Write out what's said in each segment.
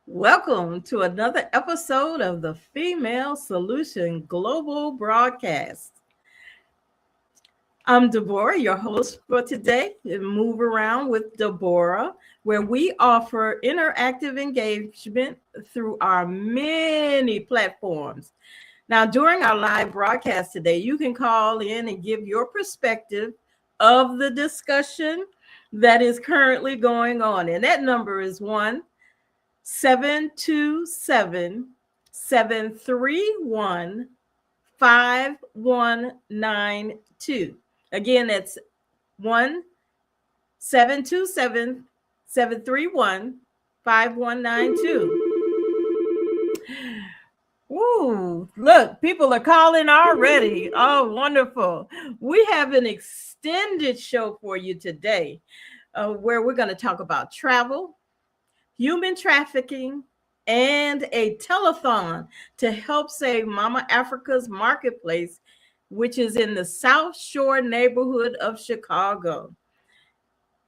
Welcome to another episode of the Female Solution Global Broadcast. I'm Deborah, your host for today, and Move Around with Deborah, where we offer interactive engagement through our many platforms. Now, during our live broadcast today, you can call in and give your perspective of the discussion that is currently going on. And that number is 1-727-731-5192. Again, that's 1-727-731-5192. Ooh, look, people are calling already. Oh, wonderful. We have an extended show for you today where we're going to talk about travel, human trafficking, and a telethon to help save Mama Africa's Marketplace, which is in the South Shore neighborhood of Chicago.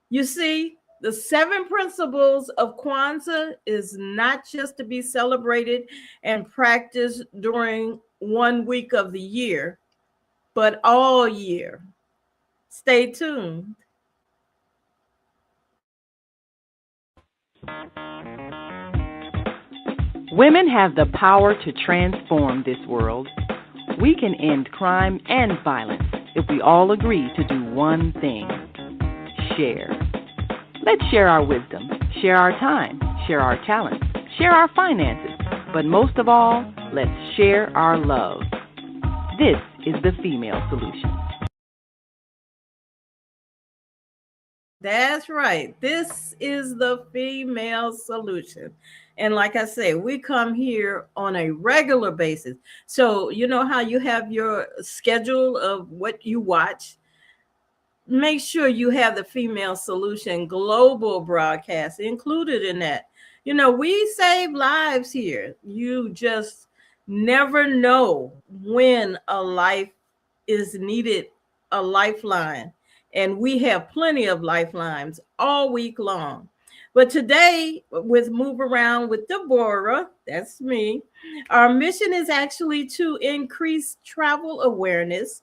You see, the 7 principles of Kwanzaa is not just to be celebrated and practiced during 1 week of the year, but all year. Stay tuned. Women have the power to transform this world. We can end crime and violence if we all agree to do one thing: share. Let's share our wisdom, share our time, share our talents, share our finances, but most of all, let's share our love. This is the Female Solution. That's right. This is the Female Solution. And like I say, we come here on a regular basis. So, you know how you have your schedule of what you watch? Make sure you have the Female Solution global broadcast included in that. You know, we save lives here. You just never know when a life is needed, a lifeline. And we have plenty of lifelines all week long. But today, with Move Around with Deborah, that's me, our mission is actually to increase travel awareness,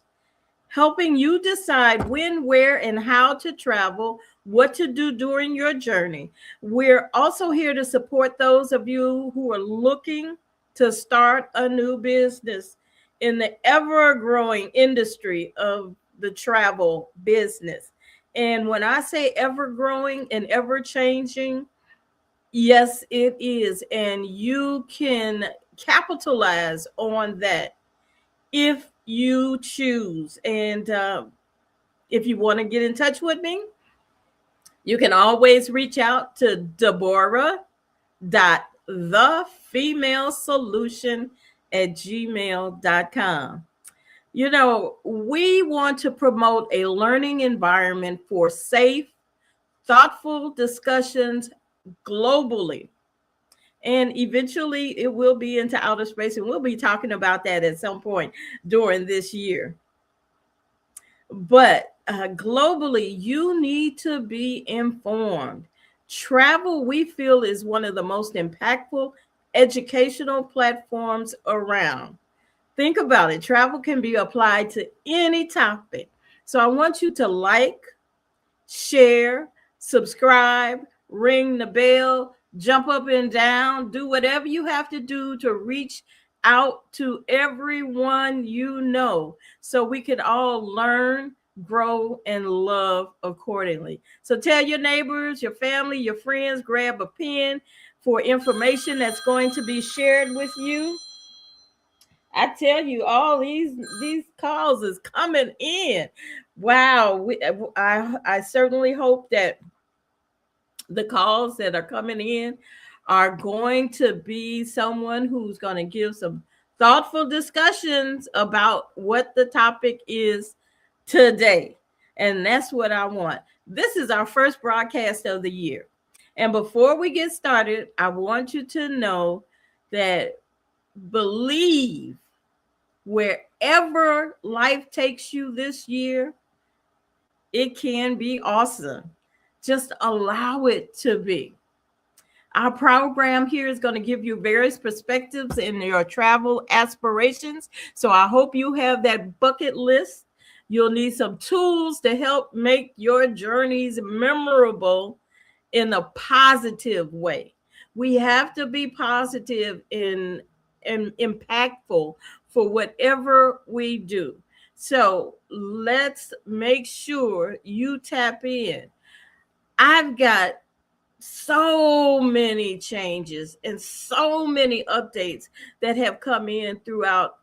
helping you decide when, where, and how to travel, what to do during your journey. We're also here to support those of you who are looking to start a new business in the ever growing industry of the travel business. And when I say ever growing and ever changing, yes, it is. And you can capitalize on that if you choose. And if you want to get in touch with me, you can always reach out to Deborah.thefemalesolution@gmail.com. You know, we want to promote a learning environment for safe, thoughtful discussions globally. And eventually it will be into outer space, and we'll be talking about that at some point during this year. But globally, you need to be informed. Travel, we feel, is one of the most impactful educational platforms around. Think about it. Travel can be applied to any topic. So I want you to like, share, subscribe, ring the bell, jump up and down, do whatever you have to do to reach out to everyone you know so we can all learn, grow, and love accordingly. So tell your neighbors, your family, your friends, grab a pen for information that's going to be shared with you. I tell you, all these calls is coming in. Wow, I certainly hope that the calls that are coming in are going to be someone who's going to give some thoughtful discussions about what the topic is today. And that's what I want. This is our first broadcast of the year. And before we get started, I want you to know that believe wherever life takes you this year, it can be awesome. Just allow it to be. Our program here is going to give you various perspectives in your travel aspirations. So I hope you have that bucket list. You'll need some tools to help make your journeys memorable in a positive way. We have to be positive and impactful for whatever we do. So let's make sure you tap in. I've got so many changes and so many updates that have come in throughout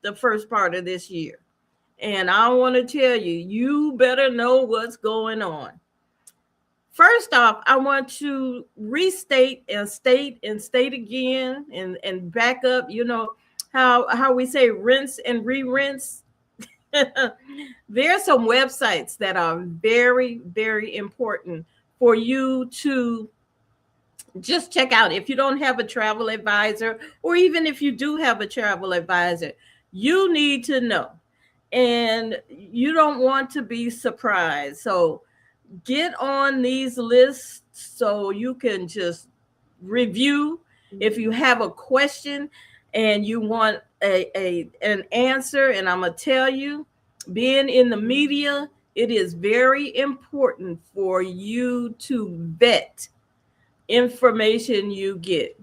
the first part of this year. And I want to tell you, you better know what's going on. First off, I want to restate and state again and back up, how we say rinse and re-rinse. There are some websites that are very, very important for you to just check out. If you don't have a travel advisor, or even if you do have a travel advisor, you need to know. And you don't want to be surprised. So get on these lists so you can just review. If you have a question and you want an answer, and I'm gonna tell you, being in the media, it is very important for you to vet information you get.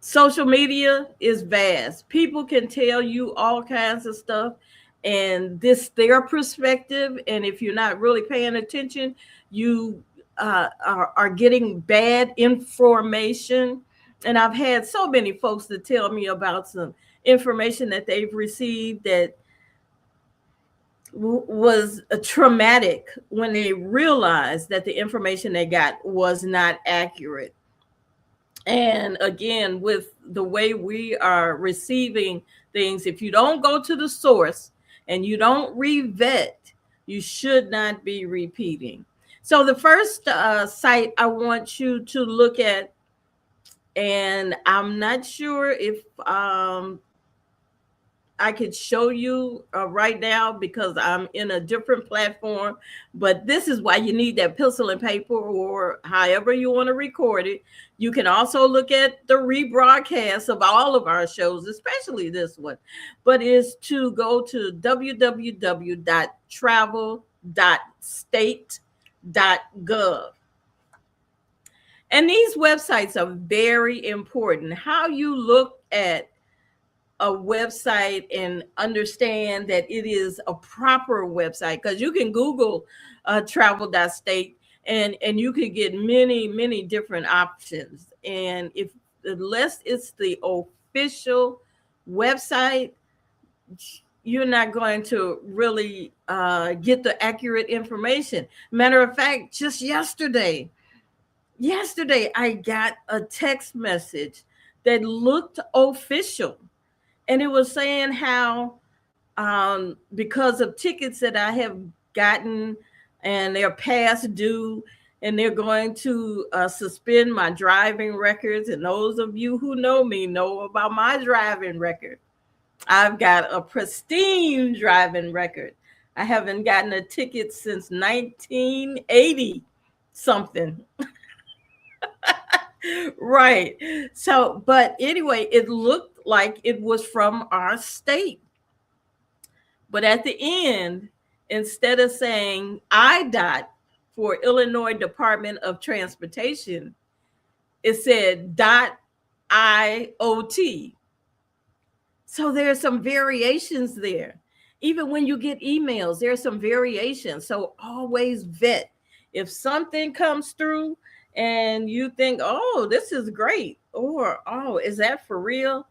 Social media is vast. People can tell you all kinds of stuff, and this their perspective. And if you're not really paying attention, you are getting bad information. And I've had so many folks that tell me about some information that they've received that was traumatic when they realized that the information they got was not accurate. And again, with the way we are receiving things, if you don't go to the source and you don't revet, you should not be repeating. So the first site I want you to look at, and I'm not sure if I could show you right now because I'm in a different platform, but this is why you need that pencil and paper, or however you want to record it. You can also look at the rebroadcast of all of our shows, especially this one, but is to go to www.travel.state.gov. And these websites are very important. How you look at a website and understand that it is a proper website, because you can Google travel.state and you can get many different options. And if unless it's the official website, you're not going to really get the accurate information. Matter of fact, just yesterday I got a text message that looked official, and it was saying how because of tickets that I have gotten and they're past due, and they're going to suspend my driving records. And those of you who know me know about my driving record. I've got a pristine driving record. I haven't gotten a ticket since 1980 something. Right. So, but anyway, it looked like it was from our state. But at the end, instead of saying IDOT for Illinois Department of Transportation, it said .IOT. So there's some variations there. Even when you get emails, there's some variations. So always vet. If something comes through and you think, oh, this is great, or oh, is that for real?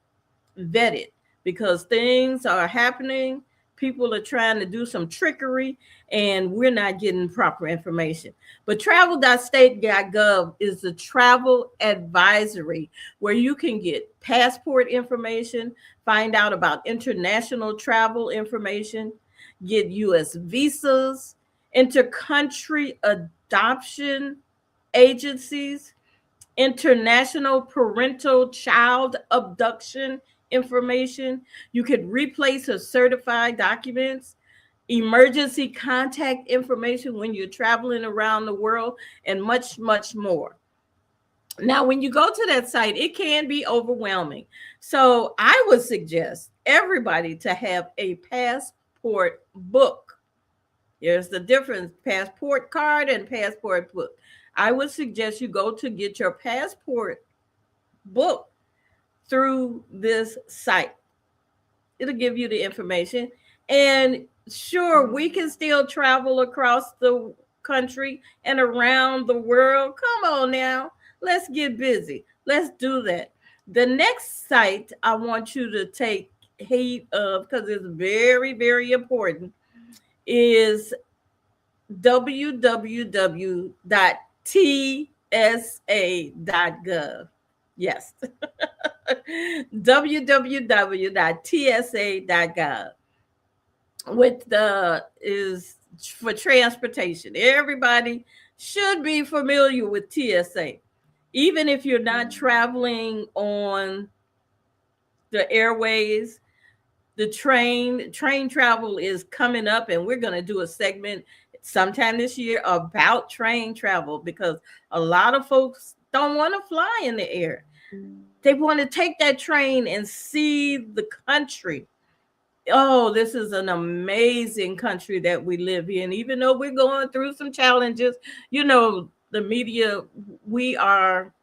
Vet it, because things are happening. People are trying to do some trickery, and we're not getting proper information. But travel.state.gov is the travel advisory where you can get passport information, find out about international travel information, get U.S. visas, intercountry adoption agencies, international parental child abduction information. You could replace or certify documents, emergency contact information when you're traveling around the world, and much more. Now, when you go to that site, it can be overwhelming. So I would suggest everybody to have a passport book. There's the difference, passport card and passport book. I would suggest you go to get your passport book through this site. It'll give you the information. And sure, we can still travel across the country and around the world. Come on now, let's get busy. Let's do that. The next site I want you to take heed of, because it's very, very important, is www.tsa.gov. Yes, www.tsa.gov, with the is for transportation. Everybody should be familiar with TSA, even if you're not traveling on the airways. The train travel is coming up, and we're going to do a segment sometime this year about train travel, because a lot of folks don't want to fly in the air. They want to take that train and see the country. Oh, this is an amazing country that we live in. Even though we're going through some challenges, the media, we are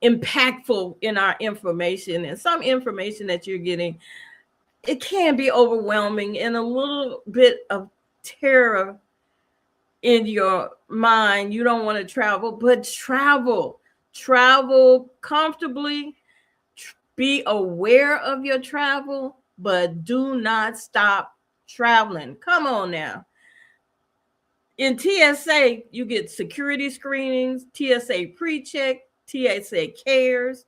impactful in our information, and some information that you're getting, it can be overwhelming and a little bit of terror in your mind. You don't want to travel, but travel comfortably. Be aware of your travel, but do not stop traveling. Come on now. In TSA, you get security screenings, TSA pre-check, TSA cares.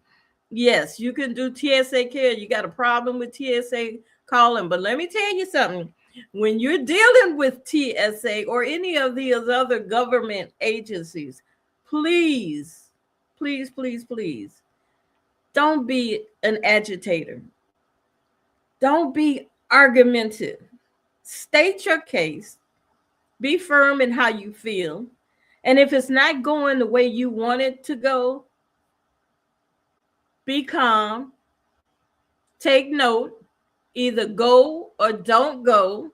Yes, you can do TSA care. You got a problem with TSA, call them. But let me tell you something. When you're dealing with TSA or any of these other government agencies, please, please, please, please, don't be an agitator. Don't be argumentative. State your case. Be firm in how you feel. And if it's not going the way you want it to go, be calm. Take note. Either go or don't go.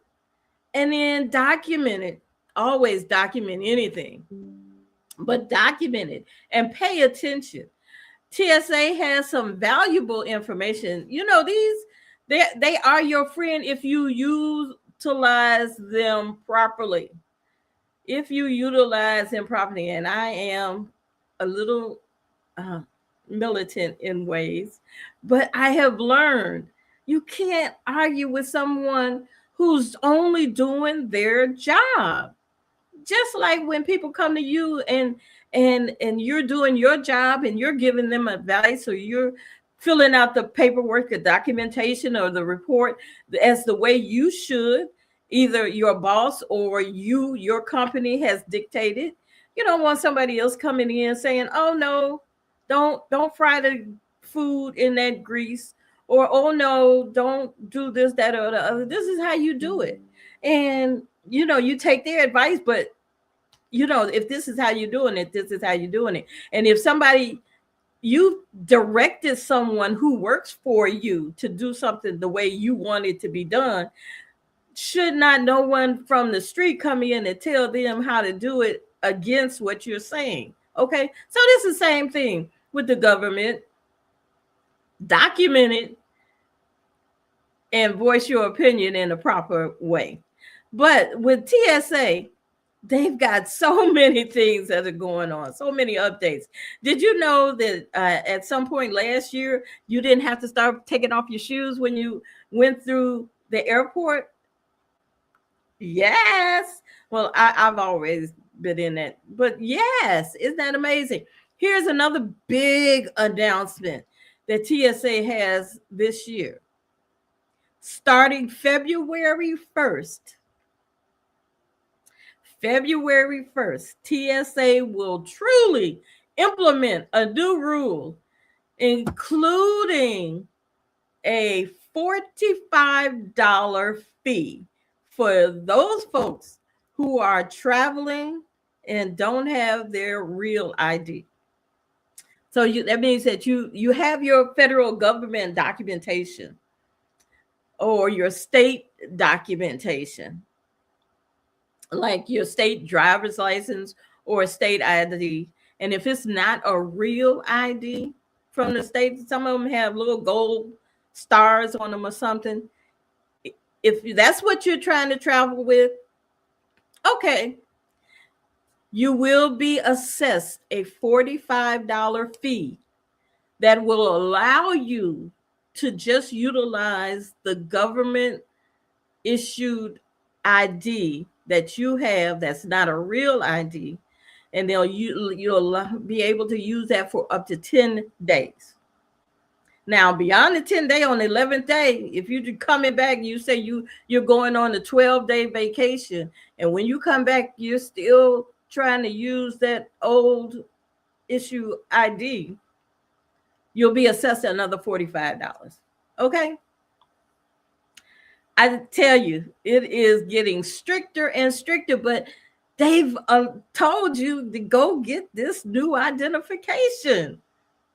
And then document it. Always document anything, but document it and pay attention. TSA has some valuable information. They are your friend if you utilize them properly. If you utilize them properly, and I am a little uh, militant in ways, but I have learned you can't argue with someone who's only doing their job. Just like when people come to you and you're doing your job and you're giving them advice, or you're filling out the paperwork, the documentation, or the report as the way you should, either your boss or your company has dictated. You don't want somebody else coming in saying, oh no, don't fry the food in that grease, or oh no, don't do this, that, or the other. This is how you do it. And you take their advice, but if this is how you're doing it, this is how you're doing it. And if you directed someone who works for you to do something the way you want it to be done, should not no one from the street come in and tell them how to do it against what you're saying. Okay, so this is the same thing with the government. Document it and voice your opinion in a proper way. But with TSA, they've got so many things that are going on, so many updates. Did you know that at some point last year, you didn't have to start taking off your shoes when you went through the airport? Yes. Well, I've always been in that. But yes, isn't that amazing? Here's another big announcement that TSA has this year. Starting February 1st, TSA will truly implement a new rule, including a $45 fee for those folks who are traveling and don't have their real ID. So that means that you have your federal government documentation or your state documentation, like your state driver's license or a state ID. And if it's not a real ID from the state, some of them have little gold stars on them or something. If that's what you're trying to travel with, okay, you will be assessed a $45 fee that will allow you to just utilize the government issued ID that you have that's not a real ID, and you'll be able to use that for up to 10 days. Now, beyond the 10 day, on the 11th day, if you're coming back, you say you're going on a 12-day vacation, and when you come back, you're still trying to use that old issue ID, you'll be assessed another $45. Okay? I tell you, it is getting stricter and stricter, but they've told you to go get this new identification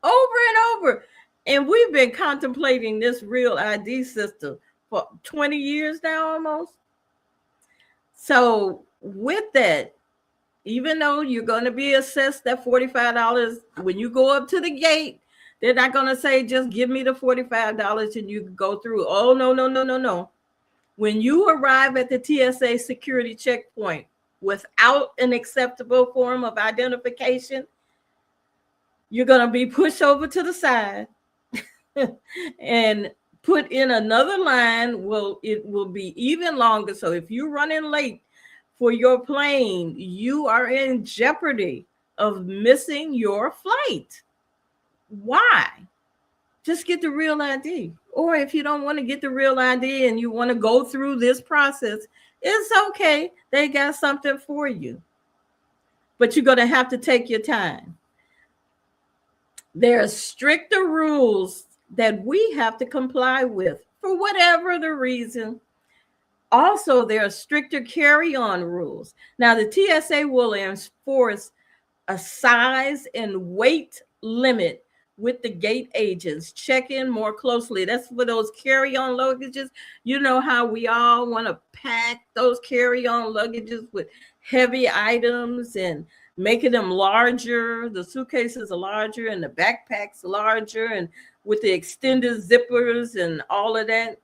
over and over. And we've been contemplating this real ID system for 20 years now almost. So with that, even though you're going to be assessed that $45, when you go up to the gate, they're not going to say, just give me the $45 and you can go through. Oh, no, no, no, no, no. When you arrive at the TSA security checkpoint without an acceptable form of identification, you're going to be pushed over to the side and put in another line. It will be even longer. So if you're running late for your plane, you are in jeopardy of missing your flight. Why? Just get the real ID. Or if you don't want to get the real ID and you want to go through this process, it's okay. They got something for you. But you're going to have to take your time. There are stricter rules that we have to comply with for whatever the reason. Also, there are stricter carry-on rules. Now, the TSA will enforce a size and weight limit with the gate agents. Check in more closely. That's for those carry-on luggages. You know how we all want to pack those carry-on luggages with heavy items and making them larger. The suitcases are larger and the backpacks larger, and with the extended zippers and all of that.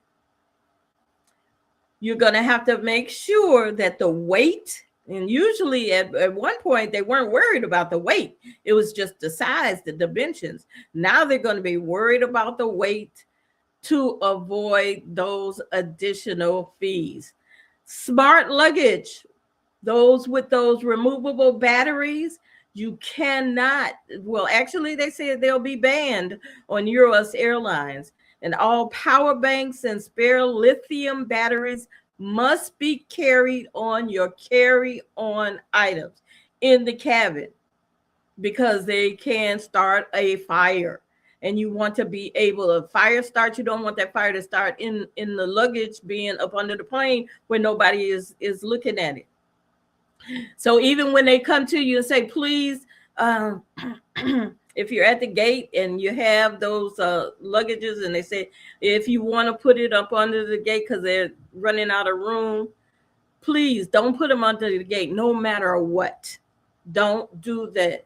You're going to have to make sure that the weight, and usually at one point they weren't worried about the weight. It was just the size, the dimensions. Now they're going to be worried about the weight to avoid those additional fees. Smart luggage, those with those removable batteries, you cannot, well, actually they said they'll be banned on US Airlines. And all power banks and spare lithium batteries must be carried on your carry-on items in the cabin, because they can start a fire. And you want to be able to fire start. You don't want that fire to start in the luggage being up under the plane where nobody is looking at it. So even when they come to you and say, please, if you're at the gate and you have those luggages and they say, if you want to put it up under the gate because they're running out of room, please don't put them under the gate no matter what. Don't do that.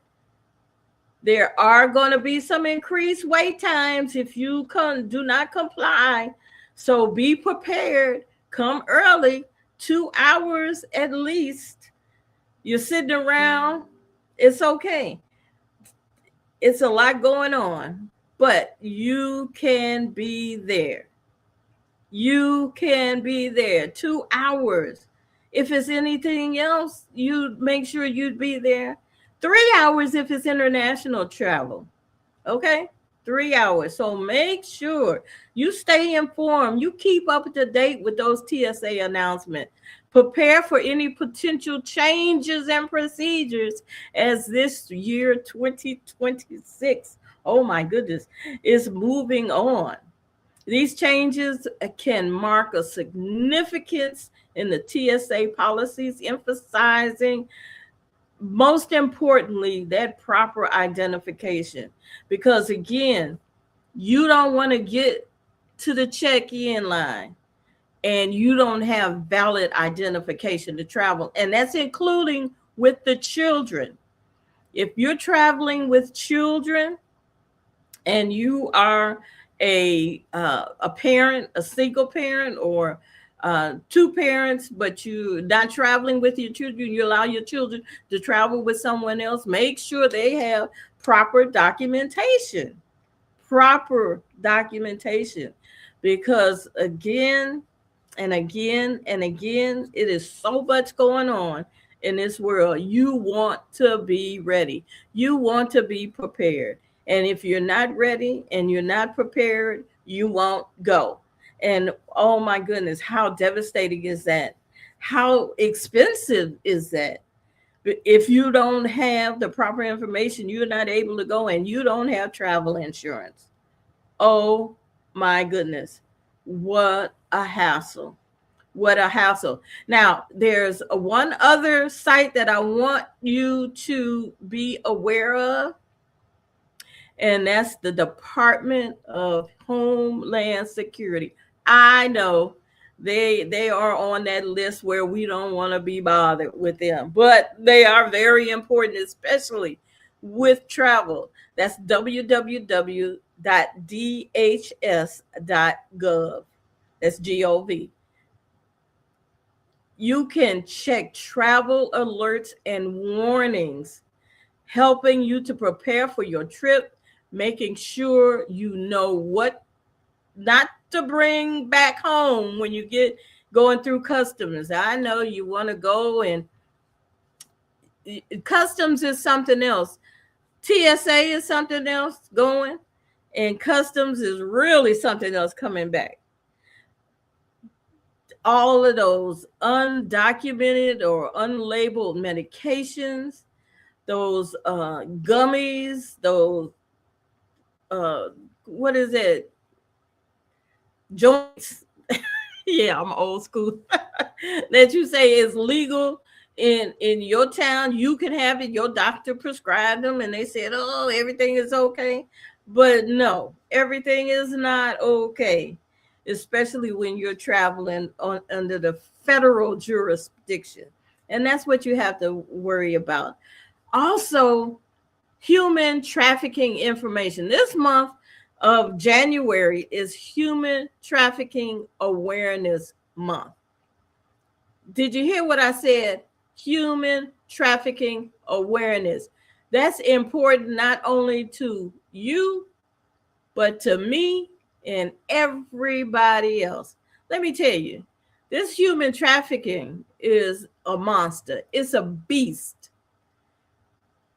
There are going to be some increased wait times if you do not comply. So be prepared. Come early, 2 hours at least. You're sitting around. It's okay. It's a lot going on, but you can be there. You can be there 2 hours. If it's anything else, you make sure you'd be there. 3 hours if it's international travel. Okay? 3 hours. So make sure you stay informed. You keep up to date with those TSA announcements. Prepare for any potential changes and procedures as this year 2026, oh my goodness, is moving on. These changes can mark a significance in the TSA policies, emphasizing most importantly, that proper identification. Because again, you don't want to get to the check-in line and you don't have valid identification to travel. And that's including with the children. If you're traveling with children and you are a parent, a single parent, or two parents, but you're not traveling with your children, you allow your children to travel with someone else, make sure they have proper documentation. Proper documentation. Because again, and again and again, it is so much going on in this world. You want to be ready, you want to be prepared. And if you're not ready and you're not prepared, you won't go. And oh my goodness, how devastating is that? How expensive is that? If you don't have the proper information, you're not able to go, and you don't have travel insurance. Oh my goodness, what a hassle. What a hassle. Now, there's one other site that I want you to be aware of, and that's the Department of Homeland Security. I know they are on that list where we don't want to be bothered with them, but they are very important, especially with travel. That's www.dhs.gov. That's gov. You can check travel alerts and warnings, helping you to prepare for your trip, making sure you know what not to bring back home when you get going through customs. I know you want to go, and customs is something else. TSA is something else going, and customs is really something else coming back. All of those undocumented or unlabeled medications, those gummies, those uh, what is it? Joints. Yeah, I'm old school. That you say is legal in your town, you can have it. Your doctor prescribed them, and they said, "Oh, everything is okay." But no, everything is not okay, especially when you're traveling under the federal jurisdiction, and that's what you have to worry about. Also, human trafficking information. This month of January is Human Trafficking Awareness Month. Did you hear what I said? Human trafficking awareness. That's important not only to you, but to me and everybody else. Let me tell you, this human trafficking is a monster, it's a beast.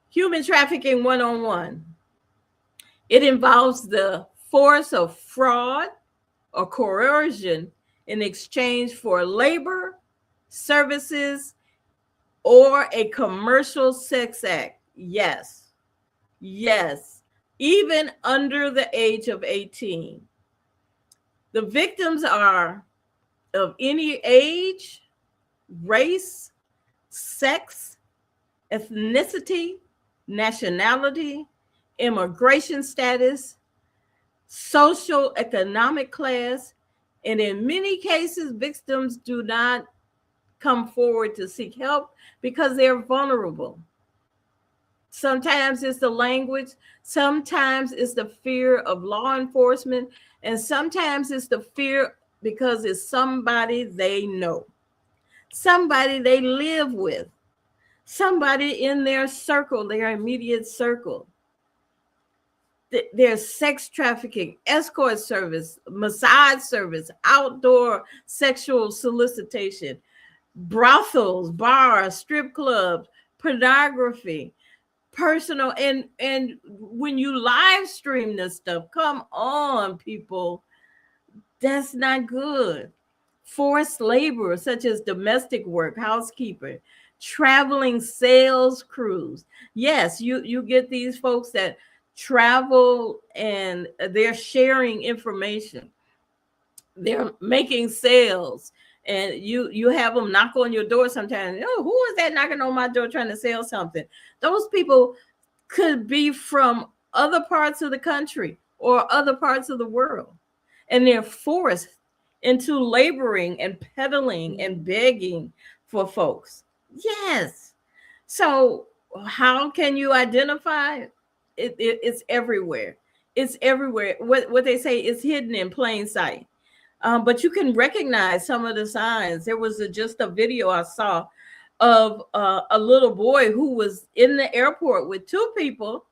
Human trafficking 101. It involves the force of fraud or coercion in exchange for labor, services, or a commercial sex act. Yes, yes, even under the age of 18. The victims are of any age, race, sex, ethnicity, nationality, immigration status, social economic class, and in many cases, victims do not come forward to seek help because they're vulnerable. Sometimes it's the language, sometimes it's the fear of law enforcement, and sometimes it's the fear because it's somebody they know, somebody they live with, somebody in their circle, their immediate circle. There's sex trafficking, escort service, massage service, outdoor sexual solicitation, brothels, bars, strip clubs, pornography, personal, and when you live stream this stuff, come on, people, that's not good. Forced labor, such as domestic work, housekeeper, traveling sales crews. Yes, you get these folks that travel and they're sharing information, they're making sales, and you have them knock on your door sometimes. Oh, who is that knocking on my door trying to sell something? Those people could be from other parts of the country or other parts of the world, and they're forced into laboring and peddling and begging for folks. Yes. So how can you identify it's everywhere. It's everywhere. What they say is hidden in plain sight. But you can recognize some of the signs. There was just a video I saw of a little boy who was in the airport with two people,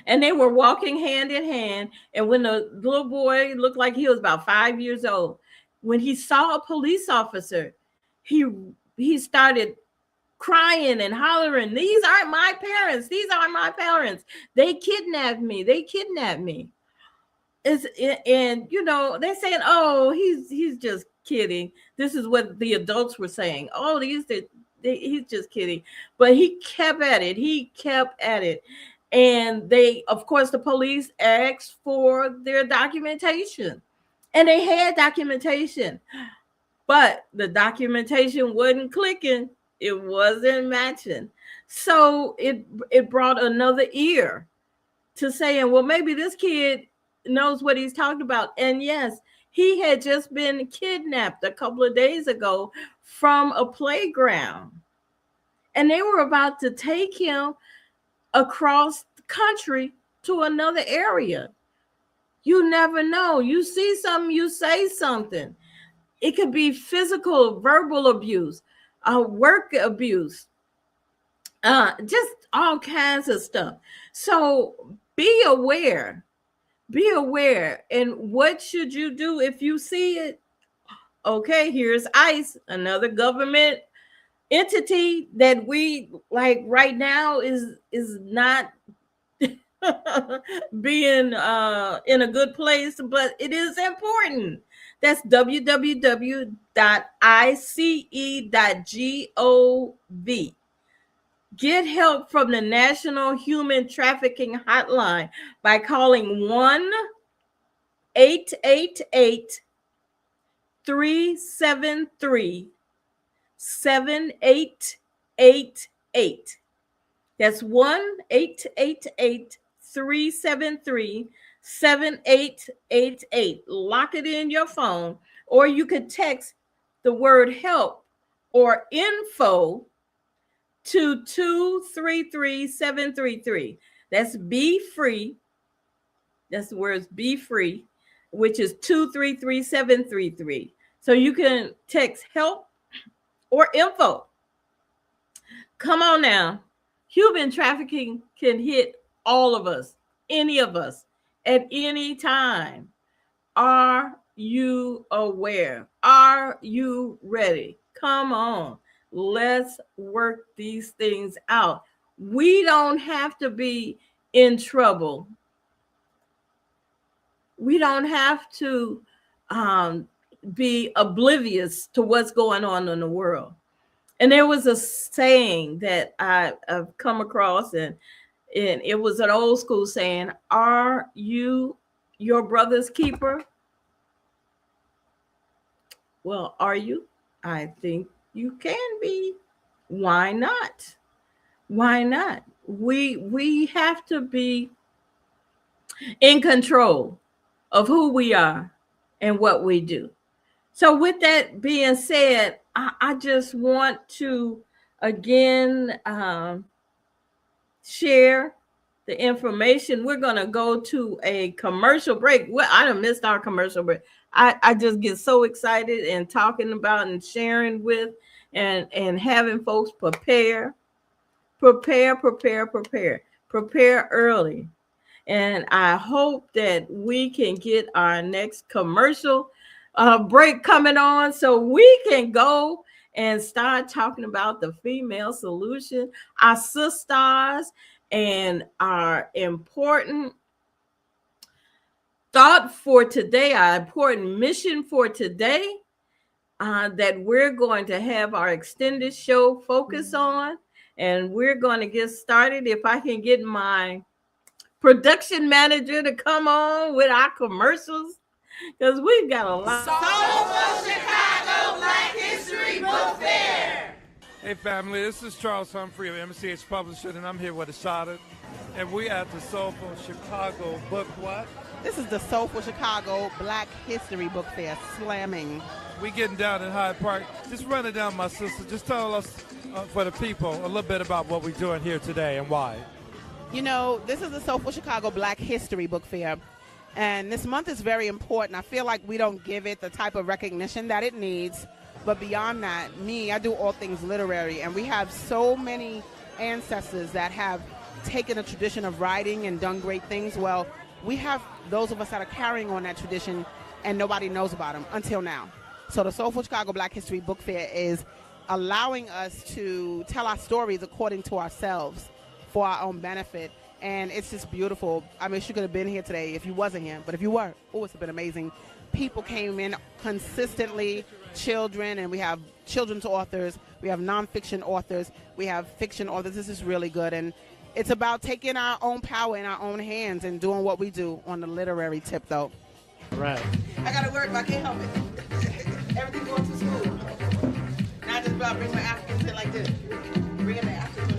and they were walking hand in hand. And when the little boy looked like he was about 5 years old, when he saw a police officer, he he started crying and hollering, "These aren't my parents. These aren't my parents. They kidnapped me. They kidnapped me." It's, and they're saying, "Oh, he's just kidding." This is what the adults were saying. "Oh, he's just kidding." But he kept at it. He kept at it. And of course, the police asked for their documentation, and they had documentation, but the documentation wasn't clicking. It wasn't matching. So it brought another ear to saying, well, maybe this kid knows what he's talking about. And yes, he had just been kidnapped a couple of days ago from a playground, and they were about to take him across the country to another area. You never know. You see something, you say something. It could be physical, verbal abuse, work abuse, just all kinds of stuff. So be aware. Be aware. And what should you do if you see it? Okay, here's ICE, another government entity that we like right now is not being in a good place, but it is important. That's www.ice.gov. Get help from the National Human Trafficking Hotline by calling 1-888-373-7888. That's 1-888-373-7888. Lock it in your phone, or you could text the word help or info to 233-733. That's be free. That's the words be free, which is 233-733. So you can text help or info. Come on now. Human trafficking can hit all of us, any of us, at any time. Are you aware? Are you ready? Come on. Let's work these things out. We don't have to be in trouble. We don't have to be oblivious to what's going on in the world. And there was a saying that I've come across, and it was an old school saying, "Are you your brother's keeper?" Well, are you? I think you can be. Why not? Why not? We have to be in control of who we are and what we do. So with that being said, I just want to again share the information. We're going to go to a commercial break. Well, I done missed our commercial break. I just get so excited and talking about and sharing with and having folks prepare early. And I hope that we can get our next commercial break coming on so we can go and start talking about the female solution, our sisters, and our important thought for today, our important mission for today, that we're going to have our extended show focus on. And we're going to get started. If I can get my production manager to come on with our commercials, because we've got a lot. Soul for Chicago. Black History Book Fair. Hey family, this is Charles Humphrey of MCH Publishing, and I'm here with Ashada, and we at the Soulful Chicago Book what? This is the Soulful Chicago Black History Book Fair, slamming. We getting down in Hyde Park. Just run it down, my sister. Just tell us, for the people, a little bit about what we're doing here today and why. You know, this is the Soulful Chicago Black History Book Fair, and this month is very important. I feel like we don't give it the type of recognition that it needs, but beyond that, I do all things literary, and we have so many ancestors that have taken a tradition of writing and done great things. Well, we have those of us that are carrying on that tradition, and nobody knows about them until now. So the Soulful Chicago Black History Book Fair is allowing us to tell our stories according to ourselves for our own benefit, and it's just beautiful. I mean, she could have been here today if you wasn't here, but if you were, it's been amazing. People came in consistently, children, and we have children's authors, we have nonfiction authors, we have fiction authors. This is really good, and it's about taking our own power in our own hands and doing what we do on the literary tip, though. Right. I gotta work, but I can't help it. Everything going to school. Not just about bring my African shit like this. Bring in the African shit.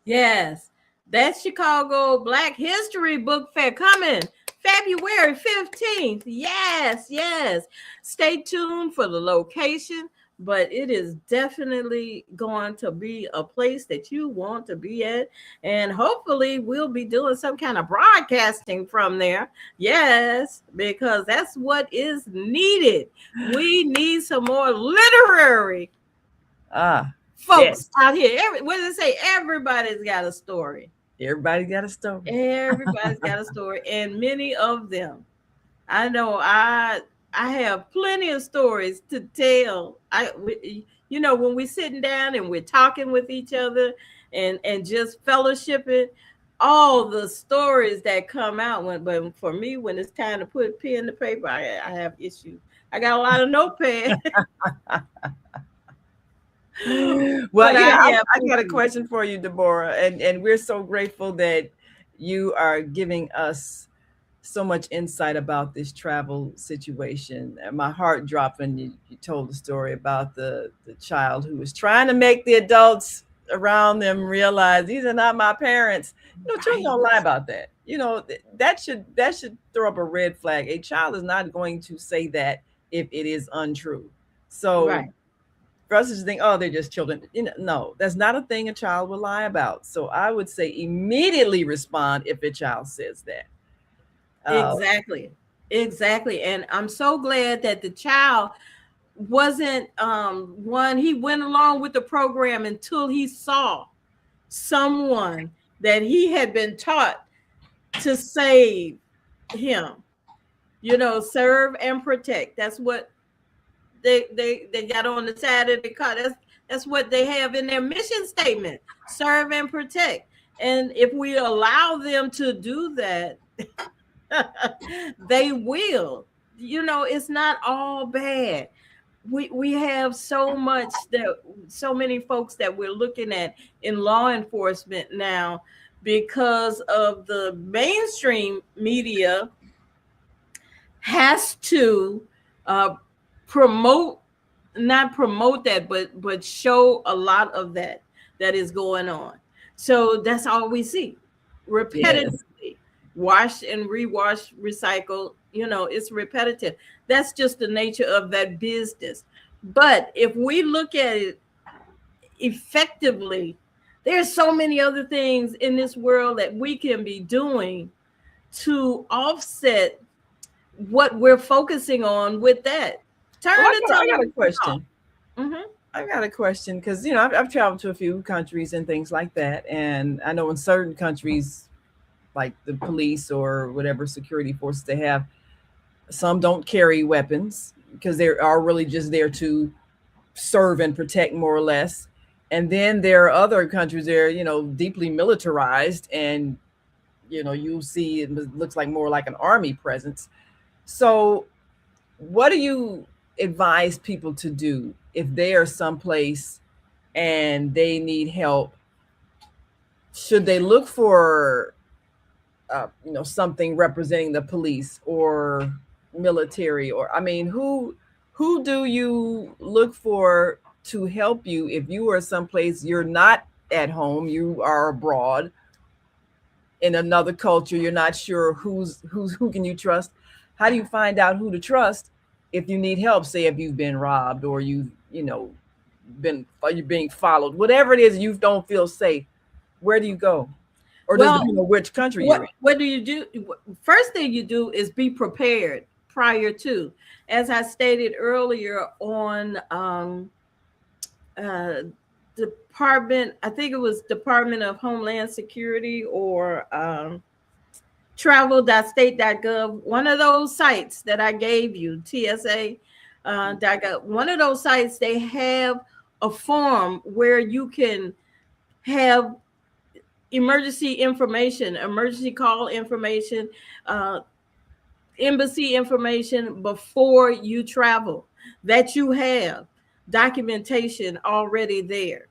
Yes, that's Chicago Black History Book Fair coming February 15th. Yes. Stay tuned for the location, but it is definitely going to be a place that you want to be at. And hopefully we'll be doing some kind of broadcasting from there. Yes, because that's what is needed. We need some more literary folks out here. What does it say? Everybody's got a story. Everybody's got a story. Everybody's got a story, and many of them, I know, I have plenty of stories to tell. When we're sitting down and we're talking with each other and just fellowshipping, all the stories that come out. But for me, when it's time to put pen to paper, I have issues. I got a lot of notepad. Well, I got a question for you, Deborah, and we're so grateful that you are giving us so much insight about this travel situation. And my heart dropped when you told the story about the child who was trying to make the adults around them realize these are not my parents. Children don't lie about that. That should throw up a red flag. A child is not going to say that if it is untrue. So. Right. For us to just think, they're just children. No, that's not a thing a child will lie about. So I would say immediately respond if a child says that. Exactly. And I'm so glad that the child wasn't he went along with the program until he saw someone that he had been taught to save him. Serve and protect. That's what they got on the side of the car. That's what they have in their mission statement: serve and protect. And if we allow them to do that, they will. It's not all bad. We have so many folks that we're looking at in law enforcement now because of the mainstream media has to not promote that, but show a lot of that is going on. So that's all we see repetitively. Yes. Wash and rewash, recycle, it's repetitive. That's just the nature of that business. But if we look at it effectively, there's so many other things in this world that we can be doing to offset what we're focusing on with that. I got a question. Mm-hmm. I got a question because, I've traveled to a few countries and things like that. And I know in certain countries, like the police or whatever security forces they have, some don't carry weapons because they are really just there to serve and protect, more or less. And then there are other countries there, deeply militarized, and, you'll see it looks like more like an army presence. So what do you advise people to do if they are someplace and they need help? Should they look for something representing the police or military, or I mean, who do you look for to help you if you are someplace you're not at home, you are abroad in another culture, you're not sure who can you trust? How do you find out who to trust if you need help? Say if you've been robbed, or you're being followed, whatever it is, you don't feel safe. Where do you go? Or does it Well, depend on which country you're in? what do you do? First thing you do is be prepared prior to, as I stated earlier on uh, Department, I think it was Department of Homeland Security or travel.state.gov, one of those sites that I gave you, TSA. One of those sites, they have a form where you can have emergency information, emergency call information, embassy information before you travel, that you have documentation already there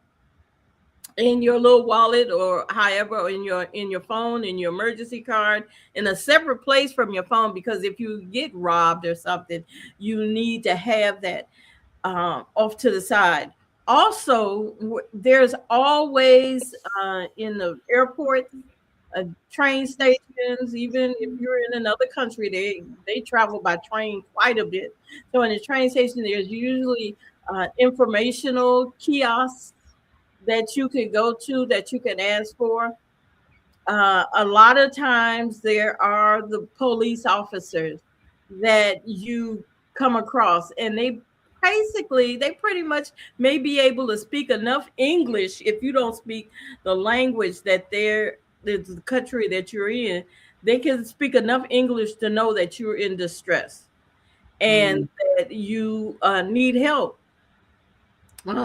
in your little wallet, or however, or in your phone, in your emergency card, in a separate place from your phone, because if you get robbed or something, you need to have that off to the side. Also, there's always in the airport, train stations. Even if you're in another country, they travel by train quite a bit. So in the train station, there's usually informational kiosks that you can go to, that you can ask for. A lot of times there are the police officers that you come across, and they pretty much may be able to speak enough English. If you don't speak the language that the country that you're in, they can speak enough English to know that you're in distress and that you need help.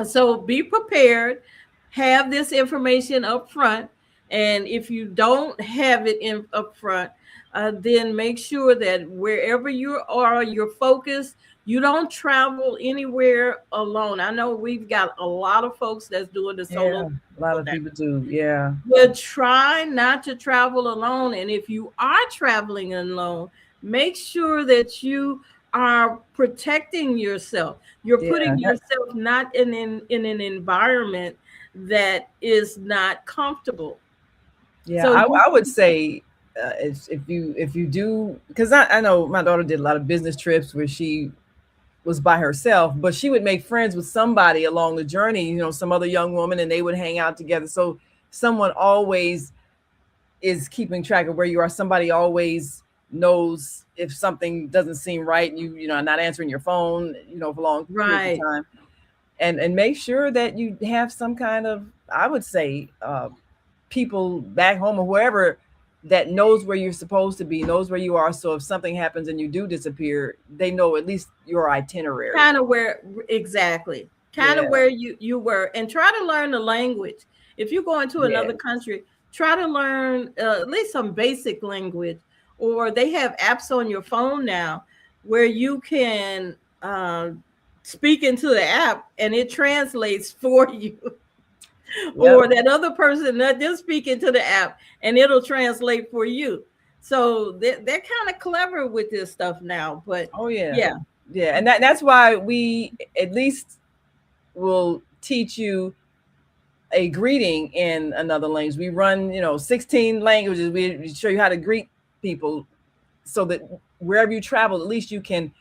So be prepared, have this information up front. And if you don't have it in up front, then make sure that wherever you are, you're focused. You don't travel anywhere alone. I know we've got a lot of folks that's doing the solo. Yeah, a lot of people do. Yeah. But try not to travel alone. And if you are traveling alone, make sure that you are protecting yourself. You're putting yourself not in an environment that is not comfortable. Yeah, So I would say if you do, because I know my daughter did a lot of business trips where she was by herself, but she would make friends with somebody along the journey, some other young woman, and they would hang out together. So someone always is keeping track of where you are. Somebody always knows if something doesn't seem right, and you are not answering your phone, for a long period of time. And make sure that you have some kind of, I would say, people back home or wherever that knows where you're supposed to be, knows where you are. So if something happens and you do disappear, they know at least your itinerary. Kind of where, exactly. Where you were, and try to learn the language. If you go into another country, try to learn at least some basic language. Or they have apps on your phone now where you can speak into the app and it translates for you. Or that other person that they're speaking to the app and it'll translate for you. So they're kind of clever with this stuff now. But yeah, and that's why we at least will teach you a greeting in another language. We run 16 languages. We show you how to greet people, so that wherever you travel, at least you can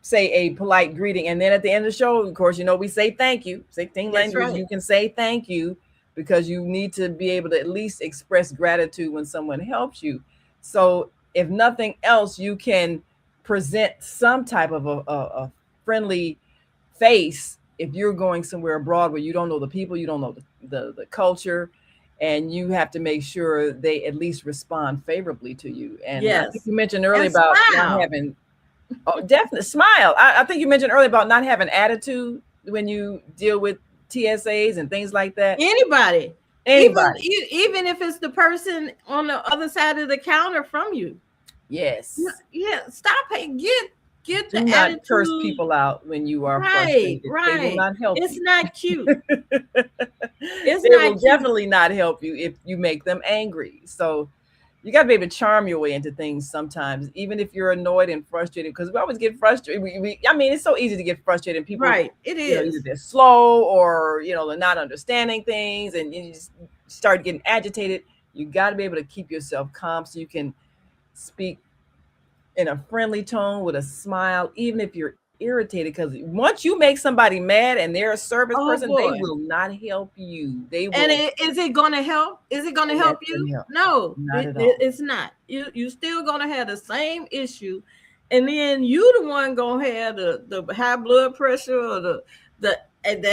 say a polite greeting. And then at the end of the show, of course, we say thank you. 16 languages, you can say thank you, because you need to be able to at least express gratitude when someone helps you. So if nothing else, you can present some type of a friendly face if you're going somewhere abroad where you don't know the people, you don't know the culture, and you have to make sure they at least respond favorably to you. And I think you mentioned earlier about not having, definitely smile. I think you mentioned earlier about not having attitude when you deal with TSAs and things like that. Anybody. Even if it's the person on the other side of the counter from you. Yes. Yeah. Stop. Get get Do the not curse attitude. people out when you are Right, frustrated. They will right. not help It's you. not cute. It's They will not cute. definitely not help you if you make them angry. So you got to be able to charm your way into things sometimes, even if you're annoyed and frustrated, because we always get frustrated. I mean, it's so easy to get frustrated. People, Right. It either is. they're slow or, they're not understanding things, and you just start getting agitated. You got to be able to keep yourself calm so you can speak in a friendly tone with a smile, even if you're irritated. Because once you make somebody mad and they're a service Oh person, they boy. will not help you. They And will is it going to help? Is it going to help let them you? help. No, Not at all. it's not. You still going to have the same issue, and then you the one going to have the high blood pressure or the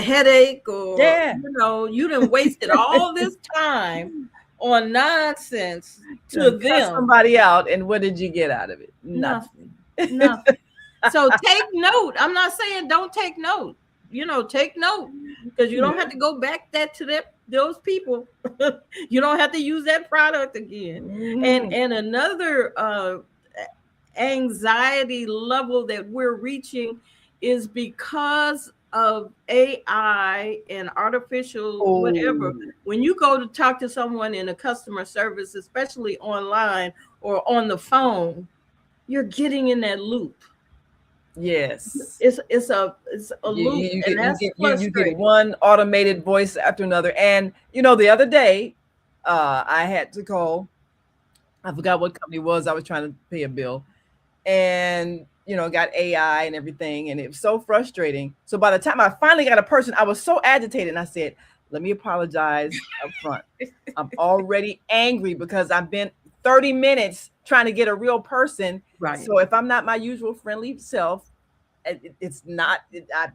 headache, or Yeah. you done wasted all this time on nonsense To to cut them. somebody out, and what did you get out of it? Nothing. Nothing. Nothing. So take note. I'm not saying don't take note. Take note, because you don't have to go back to those people. You don't have to use that product again. Mhm. And another anxiety level that we're reaching is because of AI and artificial whatever. Oh, When you go to talk to someone in a customer service, especially online or on the phone, you're getting in that loop. yes. It's a You, loop, you, you and get you that's get you get frustrating. one automated voice after another. And the other day, I had to call. I forgot what company it was. I was trying to pay a bill, and got AI and everything, and it was so frustrating. So by the time I finally got a person, I was so agitated, and I said, let me apologize up front. I'm already angry because I've been 30 minutes trying to get a real person. Right. So if I'm not my usual friendly self, it's not,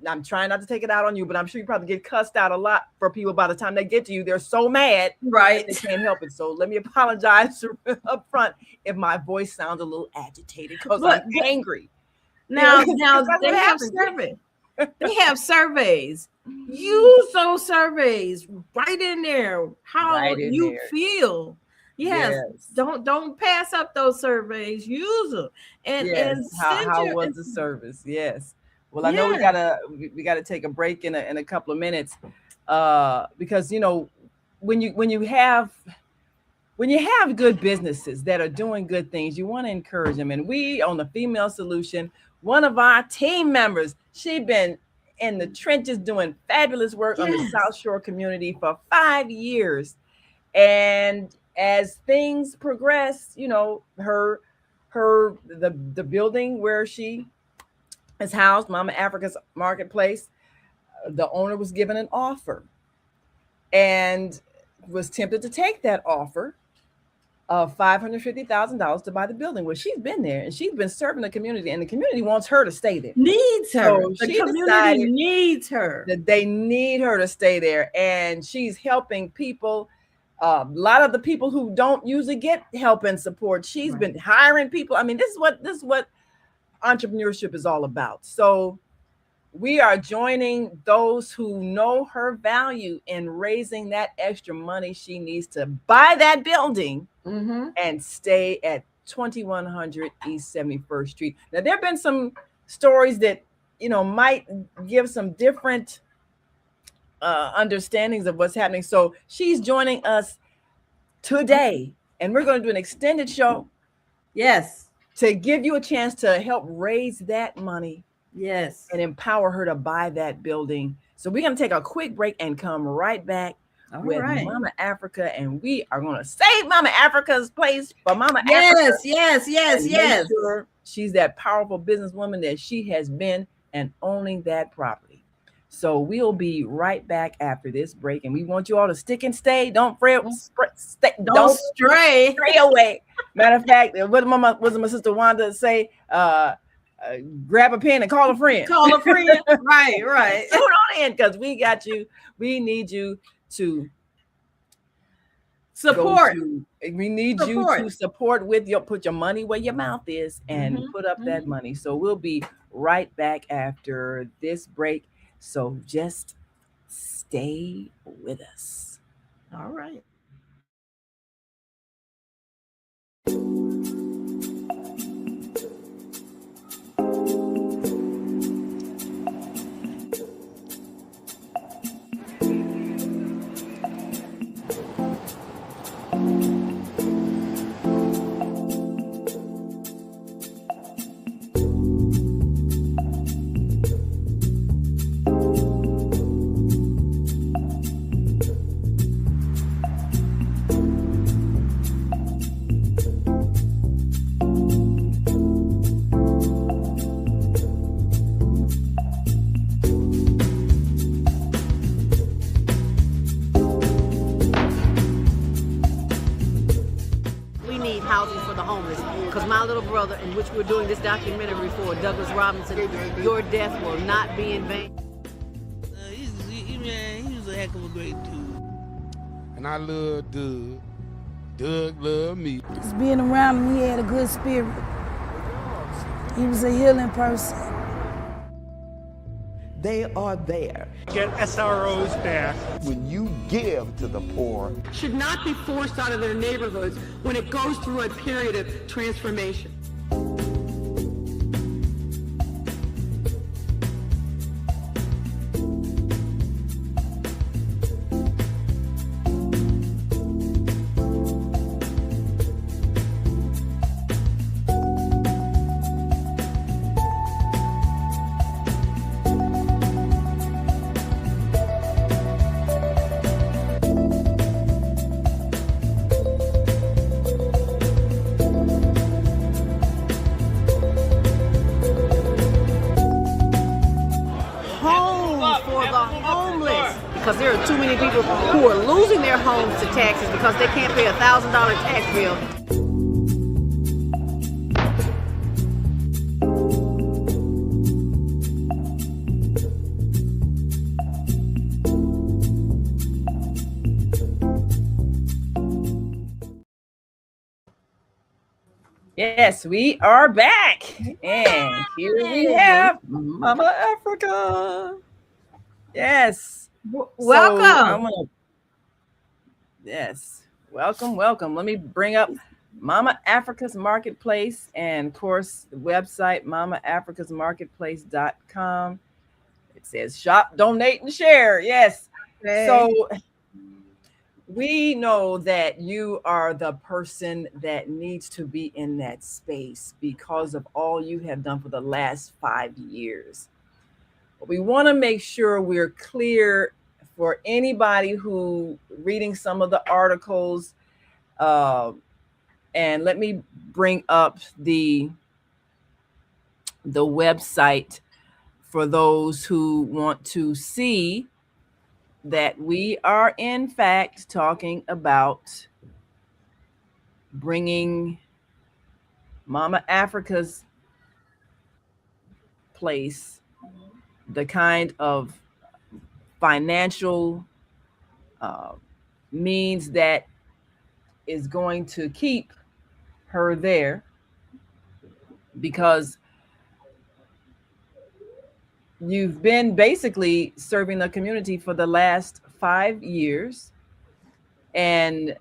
I'm trying not to take it out on you, but I'm sure you probably get cussed out a lot for people. By the time they get to you, they're so mad Right. they can't help it. So let me apologize up front if my voice sounds a little agitated, because I'm angry. Now That's they what have happens. surveys. They have surveys. Use those surveys right in there. How Right in you there. feel. Yes. Don't pass up those surveys. Use them and Yes. send How your was the service? Yes. Well, I know we gotta take a break in a couple of minutes, because when you have good businesses that are doing good things, you want to encourage them. And we on the Female Solution, one of our team members, she been in the trenches doing fabulous work on the South Shore community for 5 years. And as things progress, the building where she is housed, Mama Africa's Marketplace, the owner was given an offer and was tempted to take that offer of $550,000 to buy the building. Well, she's been there and she's been serving the community, and the community wants her to stay there. Needs her. So the she community decided needs her. that they need her to stay there, and she's helping people. A lot of the people who don't usually get help and support, she's been hiring people. I mean, this is what entrepreneurship is all about. So we are joining those who know her value in raising that extra money she needs to buy that building and stay at 2100 East 71st Street. Now, there have been some stories that, might give some different understandings of what's happening. So she's joining us today, and we're going to do an extended show. Yes. To give you a chance to help raise that money. Yes. And empower her to buy that building. So we're going to take a quick break and come right back with Mama Africa, and we are going to save Mama Africa's place for Mama Africa. Yes. Make sure she's that powerful businesswoman that she has been, and owning that property. So we'll be right back after this break, and we want you all to stick and stay. Don't don't stray away. Matter of fact, what my sister Wanda say? Grab a pen and call a friend. Call a friend. Right. Tune on in, because we got you. We need you to support. We need you to support with put your money where your mouth is and put up that money. So we'll be right back after this break. So just stay with us. All right. Housing for the homeless, because my little brother, in which we're doing this documentary for, Douglas Robinson, your death will not be in vain. He was a heck of a great dude. And I love Doug. Doug loved me. Just being around him, he had a good spirit. He was a healing person. They are there. Get SROs back. When you give to the poor, should not be forced out of their neighborhoods when it goes through a period of transformation. Because there are too many people who are losing their homes to taxes because they can't pay a $1,000 tax bill. Yes, we are back. And here we have Mama Africa. Yes. Welcome. Yes. Welcome. Let me bring up Mama Africa's Marketplace and, of course, the website, mamaafricasmarketplace.com. It says shop, donate, and share. Yes. Okay. So we know that you are the person that needs to be in that space because of all you have done for the last 5 years. We want to make sure we're clear for anybody who reading some of the articles. And let me bring up the website for those who want to see that we are in fact talking about bringing Mama Africa's place the kind of financial means that is going to keep her there, because you've been basically serving the community for the last 5 years, and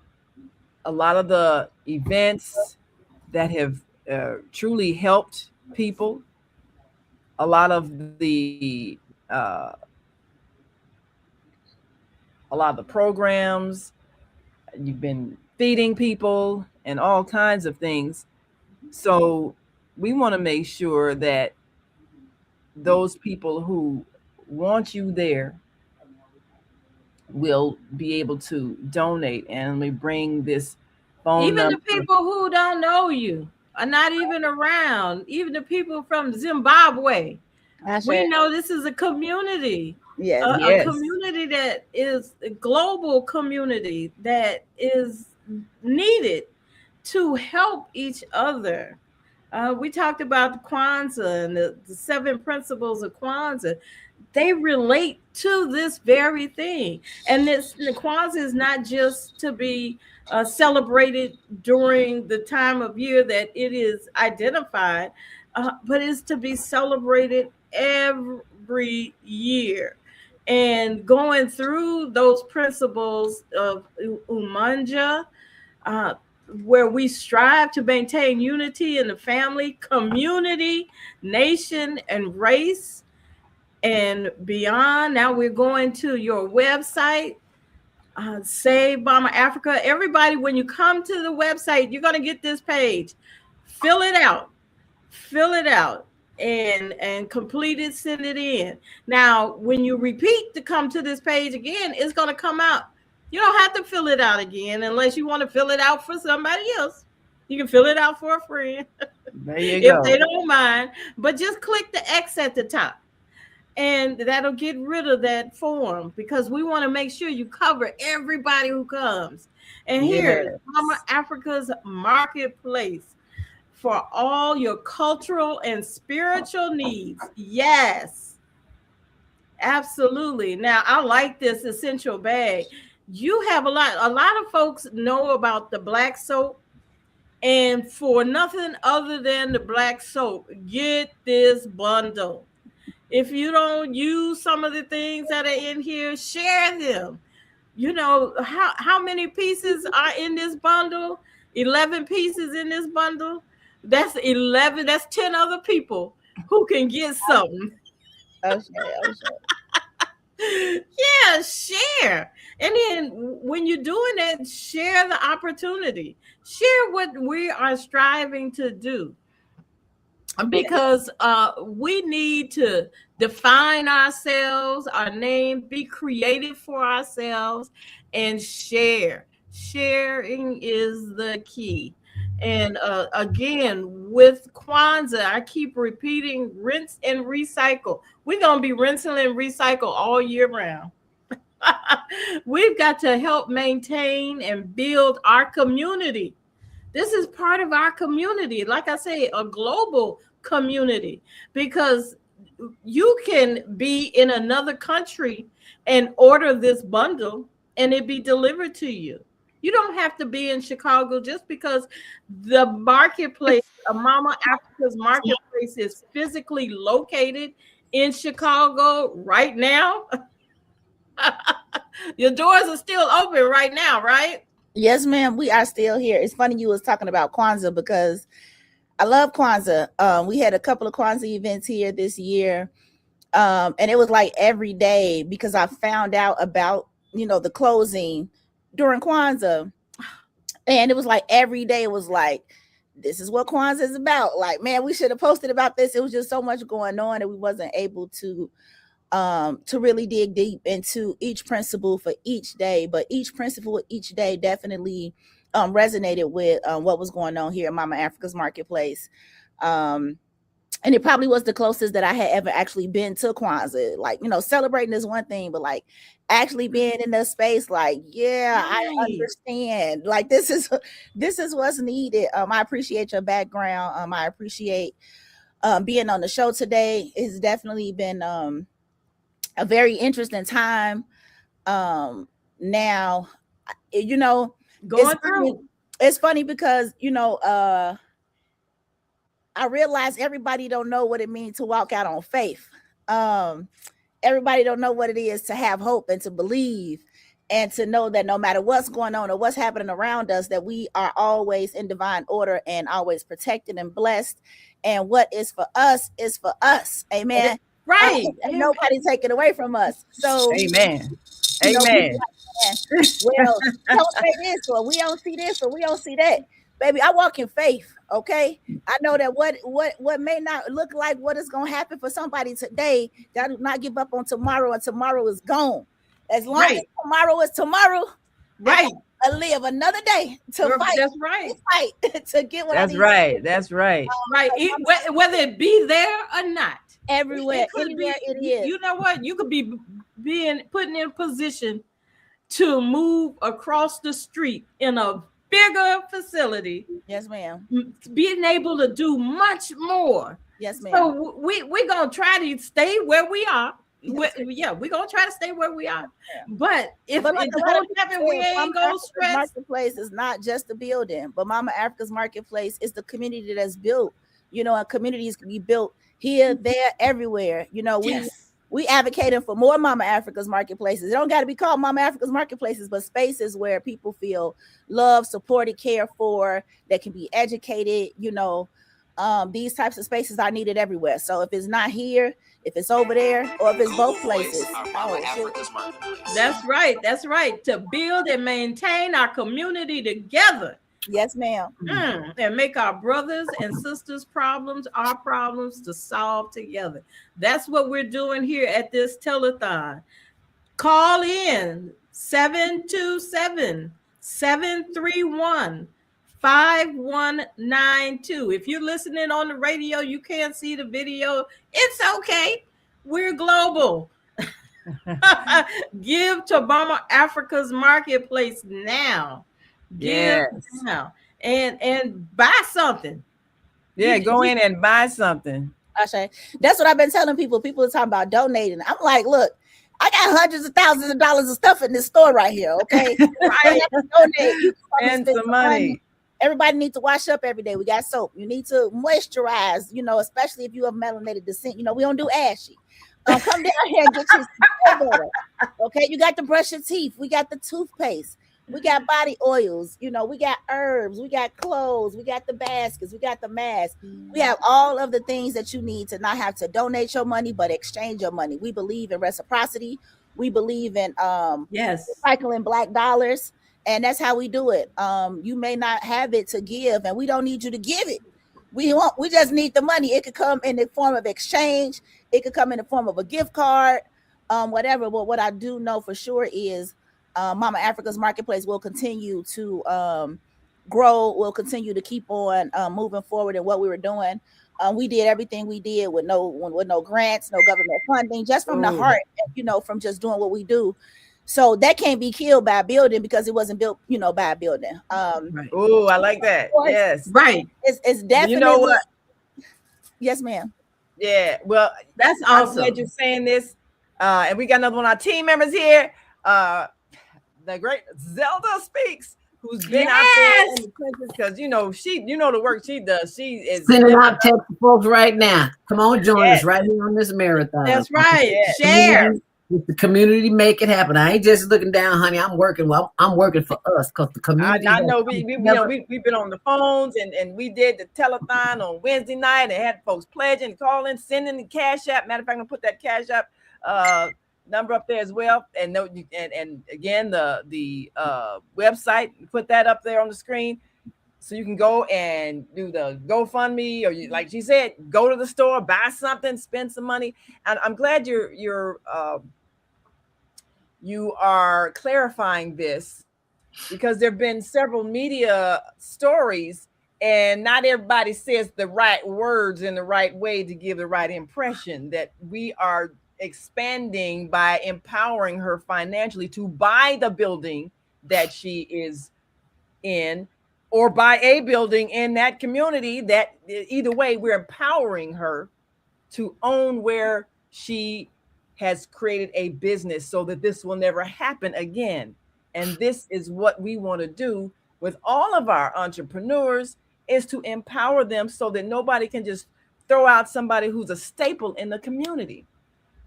a lot of the events that have truly helped people, a lot of the programs, you've been feeding people and all kinds of things. So we want to make sure that those people who want you there will be able to donate. And we bring this phone even number. The people who don't know you are not even around, even the people from Zimbabwe. We know this is a community. Yes, a community that is a global community that is needed to help each other. We talked about Kwanzaa and the 7 principles of Kwanzaa. They relate to this very thing. And the Kwanzaa is not just to be celebrated during the time of year that it is identified, but it's to be celebrated every year. And going through those principles of Umanja, where we strive to maintain unity in the family, community, nation, and race, and beyond. Now we're going to your website, Save Mama Africa. Everybody, when you come to the website, you're going to get this page. Fill it out. Fill it out and complete it, send it in. Now, when you repeat to come to this page again, it's going to come out. You don't have to fill it out again unless you want to fill it out for somebody else. You can fill it out for a friend there you if go. they don't mind. But just click the X at the top. And that'll get rid of that form because we want to make sure you cover everybody who comes. And here, Mama Africa's Marketplace for all your cultural and spiritual needs. Yes, absolutely. Now, I like this essential bag. You have a lot of folks know about the black soap. And for nothing other than the black soap, get this bundle. If you don't use some of the things that are in here, share them. You know, how many pieces are in this bundle? 11 pieces in this bundle. That's 11. That's 10 other people who can get something. Oh, yeah, share. And then when you're doing it, share the opportunity. Share what we are striving to do. Because we need to define ourselves, our name, be creative for ourselves, and share. Sharing is the key. And again, with Kwanzaa, I keep repeating, rinse and recycle. We're going to be rinsing and recycle all year round. We've got to help maintain and build our community. This is part of our community. Like I say, a global community, because you can be in another country and order this bundle and it be delivered to you. You don't have to be in Chicago just because the marketplace, Mama Africa's Marketplace, is physically located in Chicago right now. Your doors are still open right now, right? Yes, ma'am. We are still here. It's funny you was talking about Kwanzaa because I love Kwanzaa. We had a couple of Kwanzaa events here this year. And it was like every day because I found out about, the closing during Kwanzaa. And it was like every day it was like, this is what Kwanzaa is about. Like, man, we should have posted about this. It was just so much going on that we wasn't able to really dig deep into each principle for each day. But each principle each day definitely resonated with what was going on here at Mama Africa's Marketplace. And it probably was the closest that I had ever actually been to Kwanzaa. Like, celebrating is one thing, but like actually being in the space, like, yeah, I understand. Like, this is what's needed. I appreciate your background. I appreciate being on the show today. It's definitely been a very interesting time. Now, it's funny because, I realize everybody don't know what it means to walk out on faith. Everybody don't know what it is to have hope and to believe and to know that no matter what's going on or what's happening around us, that we are always in divine order and always protected and blessed. And what is for us is for us. Amen. Right. And nobody take it away from us. So amen. Amen. Well, don't say this or we don't see this or we don't see that. Baby, I walk in faith, okay? I know that what may not look like what is going to happen for somebody today, that do not give up on tomorrow, and tomorrow is gone. As long as tomorrow is tomorrow, right? I live another day to fight. That's right. Fight to get what I need. That's right. Right. Whether it be there or not. Everywhere. Anywhere it is. You know what? You could be putting in a position to move across the street in a bigger facility. Yes, ma'am. Being able to do much more. Yes, ma'am. So we're gonna try to stay where we are. We're gonna try to stay where we are. But if it don't happen, we ain't gonna stress. Marketplace is not just the building, but Mama Africa's Marketplace is the community that's built. And communities can be built here, there, everywhere. We advocating for more Mama Africa's Marketplaces. It don't got to be called Mama Africa's Marketplaces, but spaces where people feel loved, supported, cared for, that can be educated, these types of spaces are needed everywhere. So if it's not here, if it's over there, or if it's both places. That's right. That's right. To build and maintain our community together. Yes, ma'am. And make our brothers and sisters' problems our problems to solve together. That's what we're doing here at this telethon. Call in 727-731-5192. If you're listening on the radio, you can't see the video. It's okay. We're global. Give to Mama Africa's Marketplace now. Give now. And buy something. Yeah, go in and buy something. Ashe. That's what I've been telling people. People are talking about donating. I'm like, look, I got hundreds of thousands of dollars of stuff in this store right here. Okay. I have to donate. You spend some money. Everybody needs to wash up every day. We got soap. You need to moisturize, especially if you have melanated descent. We don't do ashy. Come down here and get you some butter. Okay, you got to brush your teeth. We got the toothpaste. We got body oils. We got herbs. We got clothes. We got the baskets. We got the masks. We have all of the things that you need to not have to donate your money, but exchange your money. We believe in reciprocity. We believe in recycling Black dollars, and that's how we do it. You may not have it to give, and we don't need you to give it. We just need the money. It could come in the form of exchange. It could come in the form of a gift card, whatever. But what I do know for sure is Mama Africa's Marketplace will continue to grow. We'll continue to keep on moving forward in what we were doing. We did everything we did with no grants, no government funding, just from the heart, from just doing what we do. So that can't be killed by a building because it wasn't built, by a building. Right. Oh, I like that. Yes. Right. It's definitely. You know what? Yes, ma'am. Yeah. Well, that's awesome. I'm glad you're saying this. And we got another one of our team members here. The great Zelda Speaks, who's been out there in the trenches because the work she does. She is sending out text to folks right now. Come on, join us right here on this marathon. That's right. Share. With the community, make it happen. I ain't just looking down, honey. I'm working. Well, I'm working for us because the community. I know we've been on the phones and we did the telethon on Wednesday night and had folks pledging, calling, sending the cash app. Matter of fact, I'm gonna put that cash app number up there as well. And again, the website, put that up there on the screen so you can go and do the GoFundMe, or like she said, go to the store, buy something, spend some money. And I'm glad you are clarifying this because there have been several media stories and not everybody says the right words in the right way to give the right impression that we are expanding by empowering her financially to buy the building that she is in or buy a building in that community. That either way, we're empowering her to own where she has created a business so that this will never happen again. And this is what we want to do with all of our entrepreneurs, is to empower them so that nobody can just throw out somebody who's a staple in the community.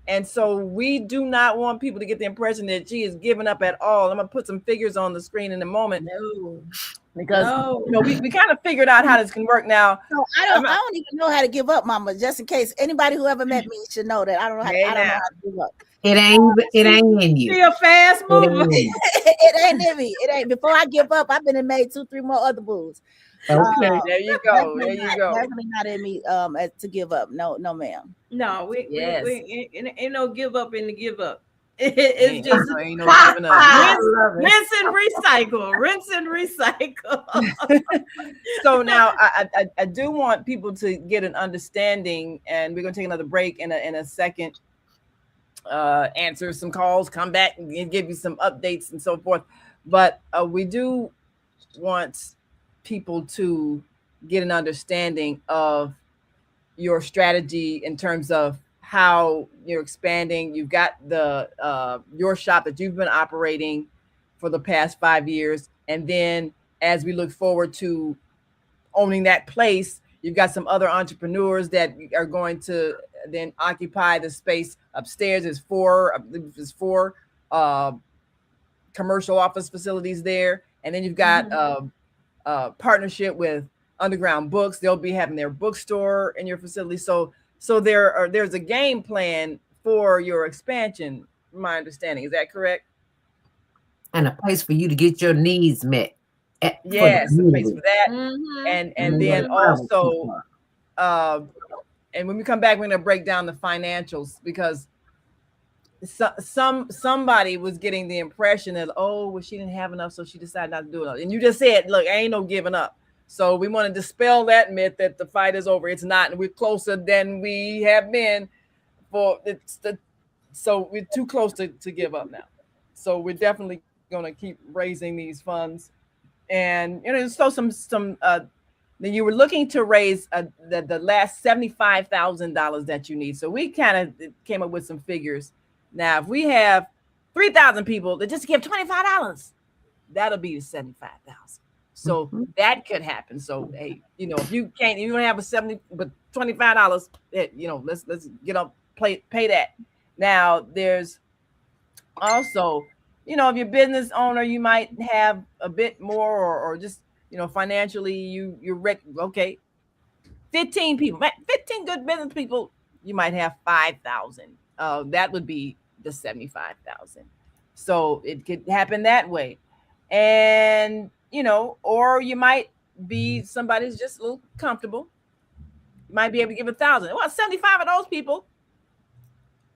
And so we do not want people to get the impression that she is giving up at all. I'm gonna put some figures on the screen in a moment. Because we kind of figured out how this can work now. No, I don't even know how to give up, Mama. Just in case anybody who ever met me should know that I don't know how to give up. It ain't in you. Be a fast mover. It ain't in me. It ain't. Before I give up, I've been and made 2-3 more other moves. Okay, there you go. Definitely not in me to give up. No, ma'am. No, we ain't no give up in the give up. It's just ain't no giving up. Rinse and recycle. So now I do want people to get an understanding, and we're gonna take another break in a second. Answer some calls, come back and give you some updates and so forth. But we do want people to get an understanding of your strategy in terms of how you're expanding. You've got the your shop that you've been operating for the past 5 years, and then as we look forward to owning that place, you've got some other entrepreneurs that are going to then occupy the space upstairs. There's four commercial office facilities there, and then you've got a partnership with underground books. They'll be having their bookstore in your facility. So there's a game plan for your expansion. My understanding, is that correct? And a place for you to get your needs met. Yes, a place for that. Mm-hmm. And then also, and when we come back, we're going to break down the financials, because somebody was getting the impression that, oh, well, she didn't have enough, so she decided not to do it. And you just said, look, ain't no giving up. So we want to dispel that myth that the fight is over. It's not, and we're closer than we have been so we're too close to give up now. So we're definitely going to keep raising these funds. And so then you were looking to raise the last $75,000 that you need. So we kind of came up with some figures. Now, if we have 3,000 people that just give $25, that'll be the 75,000. So that could happen. So hey, if you don't have a 70, but $25, let's get up, pay that. Now there's also, if you're a business owner, you might have a bit more, or just, financially you're okay. 15 people, 15 good business people, you might have 5,000. That would be the 75,000. So it could happen that way. And, or you might be somebody who's just a little comfortable. You might be able to give 1,000. Well, 75 of those people,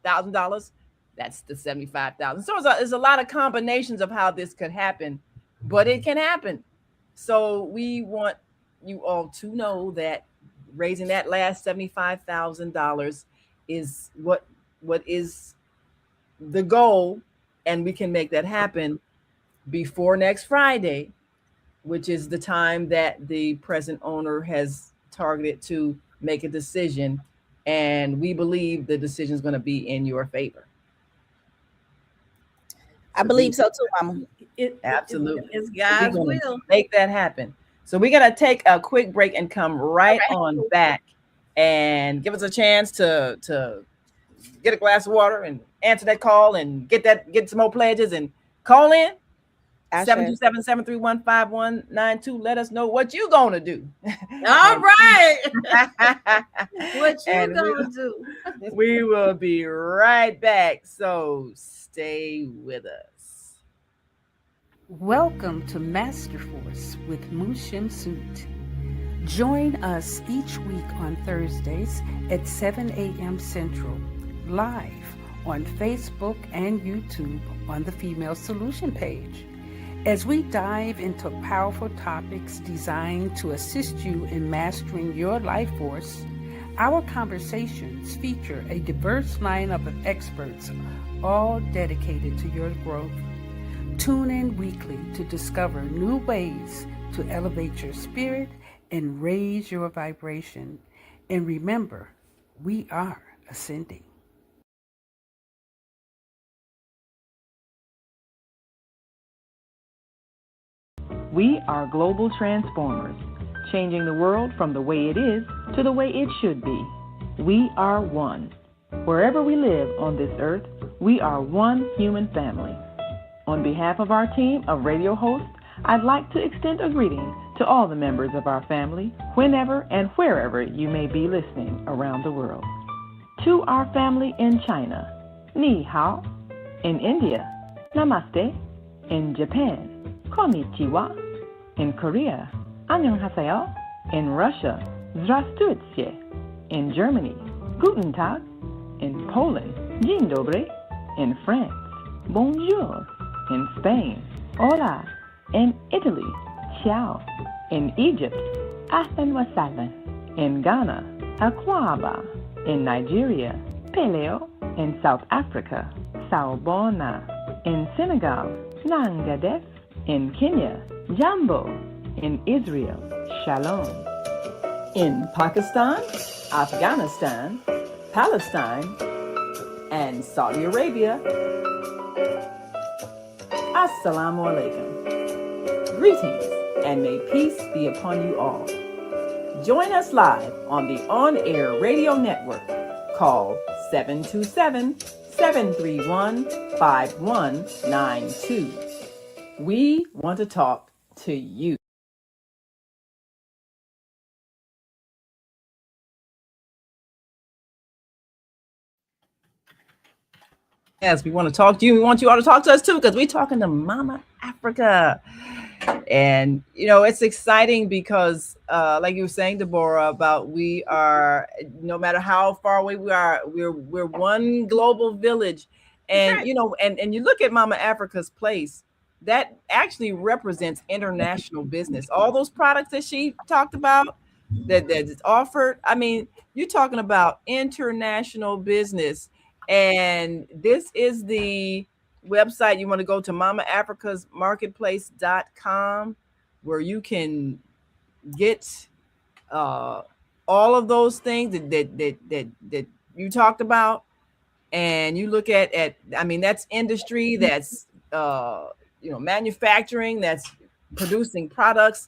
$1,000. That's the 75,000. So there's a lot of combinations of how this could happen, but it can happen. So we want you all to know that raising that last $75,000 is what is the goal, and we can make that happen before next Friday, which is the time that the present owner has targeted to make a decision. And we believe the decision is going to be in your favor. I believe so too, Mama. Absolutely. It's God's will. Make that happen. So we're going to take a quick break and come right on back and give us a chance to get a glass of water and answer that call and get some more pledges and call in. 727-731-5192. Let us know what you gonna do. All right. What you gonna do? We will be right back. So stay with us. Welcome to Master Force with Mushim Suit. Join us each week on Thursdays at 7 a.m. Central, live on Facebook and YouTube on the Female Solution page, as we dive into powerful topics designed to assist you in mastering your life force. Our conversations feature a diverse lineup of experts, all dedicated to your growth. Tune in weekly to discover new ways to elevate your spirit and raise your vibration. And remember, we are ascending. We are global transformers, changing the world from the way it is to the way it should be. We are one. Wherever we live on this earth, we are one human family. On behalf of our team of radio hosts, I'd like to extend a greeting to all the members of our family, whenever and wherever you may be listening around the world. To our family in China, Ni Hao. In India, Namaste. In Japan, Konnichiwa. In Korea, Annyeonghaseyo. In Russia, Здравствуйте. In Germany, Guten Tag. In Poland, Dzień dobry. In France, Bonjour. In Spain, Hola. In Italy, Ciao. In Egypt, Ahlan wa sahlan. In Ghana, Akwaba. In Nigeria, Peleo. In South Africa, Sawubona. In Senegal, Nangadef. In Kenya, Jambo. In Israel, Shalom. In Pakistan, Afghanistan, Palestine, and Saudi Arabia, Assalamu alaikum. Greetings, and may peace be upon you all. Join us live on the on-air radio network called 727-731-5192. We want to talk to you. Yes, we want to talk to you. We want you all to talk to us too, because we're talking to Mama Africa. And it's exciting because like you were saying, Deborah, about we are, no matter how far away we are, we're one global village. And and you look at Mama Africa's place, that actually represents international business. All those products that she talked about, that is offered, I mean, you're talking about international business. And this is the website. You want to go to mamaafricasmarketplace.com, where you can get all of those things that you talked about. And you look at I mean, that's industry, that's manufacturing, that's producing products,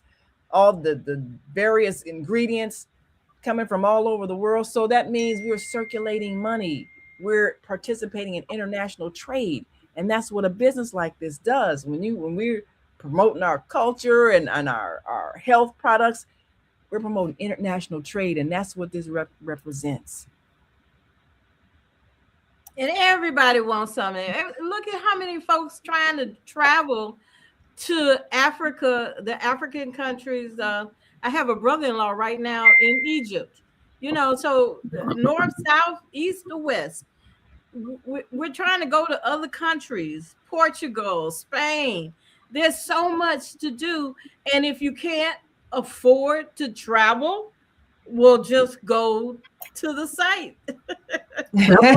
all the various ingredients coming from all over the world. So that means we're circulating money. We're participating in international trade. And that's what a business like this does. When we're promoting our culture and our health products, we're promoting international trade. And that's what this represents. And everybody wants something. Look at how many folks trying to travel to Africa, the African countries. I have a brother-in-law right now in Egypt. So north, south, east, or west. We're trying to go to other countries, Portugal, Spain. There's so much to do. And if you can't afford to travel, we'll just go to the site or go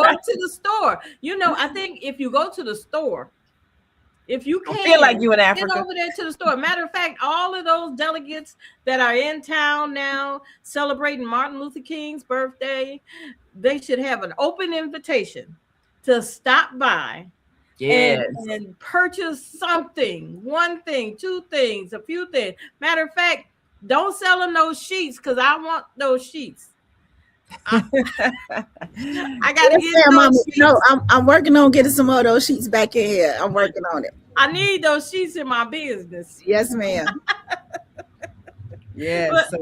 to the store. I think if you go to the store, if you can, feel like you in Africa, get over there to the store. Matter of fact, all of those delegates that are in town now celebrating Martin Luther King's birthday, they should have an open invitation to stop by and purchase something, one thing, two things, a few things. Matter of fact, don't sell them those sheets, because I want those sheets. I gotta get those sheets. No, I'm working on getting some more of those sheets back in here. I'm working on it. I need those sheets in my business. Yes, ma'am. Yes.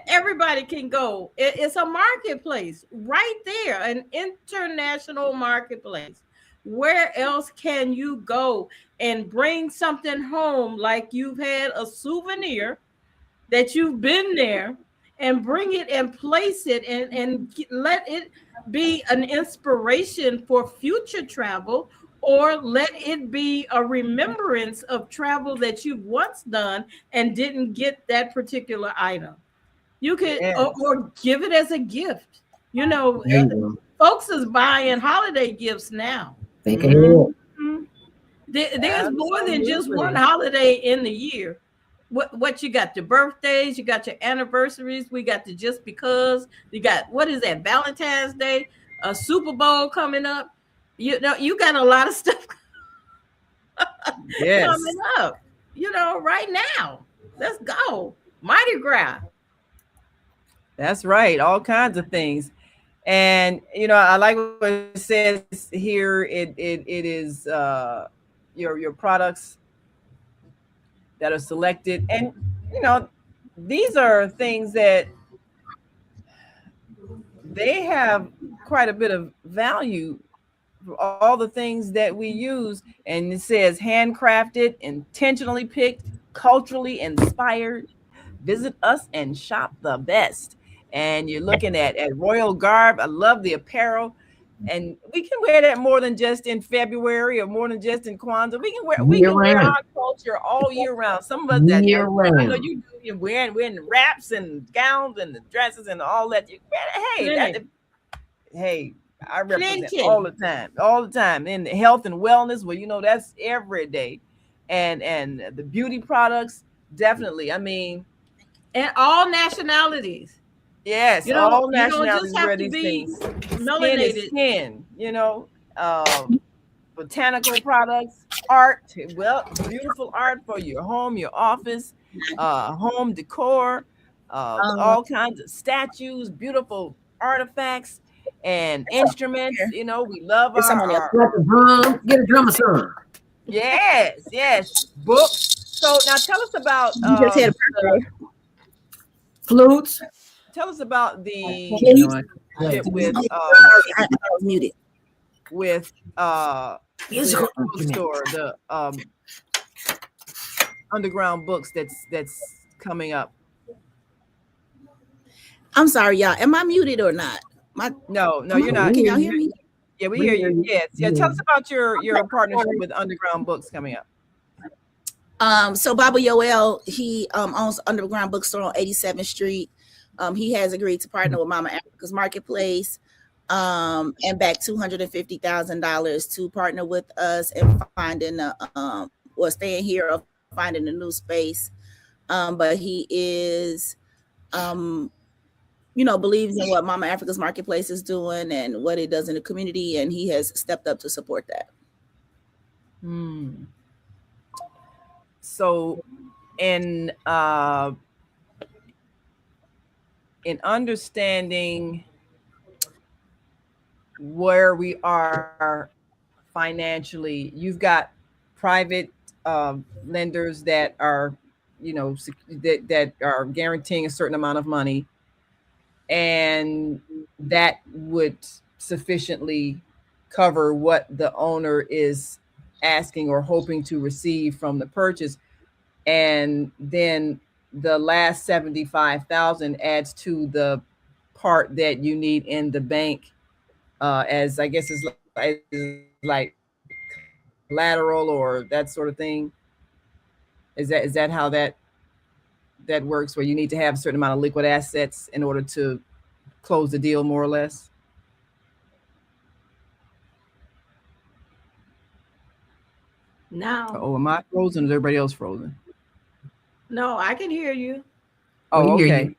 Everybody can go. It's a marketplace right there, an international marketplace. Where else can you go and bring something home, like you've had a souvenir that you've been there, and bring it and place it and let it be an inspiration for future travel, or let it be a remembrance of travel that you've once done and didn't get that particular item. You could or give it as a gift. Folks is buying holiday gifts now. Mm-hmm. There's more than just one holiday in the year. What you got? Your birthdays, you got your anniversaries, we got the just because, you got, what is that, Valentine's Day, a Super Bowl coming up. You got a lot of stuff coming up, right now. Let's go. Mardi Gras. That's right. All kinds of things. And, I like what it says here. It is your products that are selected. And, these are things that they have quite a bit of value for all the things that we use. And it says handcrafted, intentionally picked, culturally inspired. Visit us and shop the best. And you're looking at Royal Garb. I love the apparel. And we can wear that more than just in February or more than just in Kwanzaa. We can wear our culture all year round. Some of us I know you're wearing the wraps and gowns and the dresses and all that. Hey, I represent all the time in health and wellness. Well, that's every day, and the beauty products, definitely. I mean, and all nationalities. Yes, all nationalities wear these things. Melanated skin, botanical products, art. Well, beautiful art for your home, your office, home decor, all kinds of statues, beautiful artifacts and instruments. We love our get a drummer song. Yes, books. So now tell us about flutes. Tell us about the I was muted. with the bookstore, the underground books that's coming up? I'm sorry, y'all. Am I muted or not? No, you're not. Can y'all hear me? Yeah, we hear you. Yes. Yeah. Tell us about your partnership with Underground Books coming up. So Baba Yoel, he owns Underground Bookstore on 87th Street. He has agreed to partner with Mama Africa's Marketplace and back $250,000 to partner with us and finding staying here or finding a new space. But he is believes in what Mama Africa's Marketplace is doing and what it does in the community, and he has stepped up to support that. So in understanding where we are financially, you've got private lenders that are, that are guaranteeing a certain amount of money, and that would sufficiently cover what the owner is asking or hoping to receive from the purchase. And then the last 75,000 adds to the part that you need in the bank, as I guess is like collateral or that sort of thing. Is that how that works, where you need to have a certain amount of liquid assets in order to close the deal, more or less? Now. Oh, am I frozen? Is everybody else frozen? No, I can hear you. Oh, okay.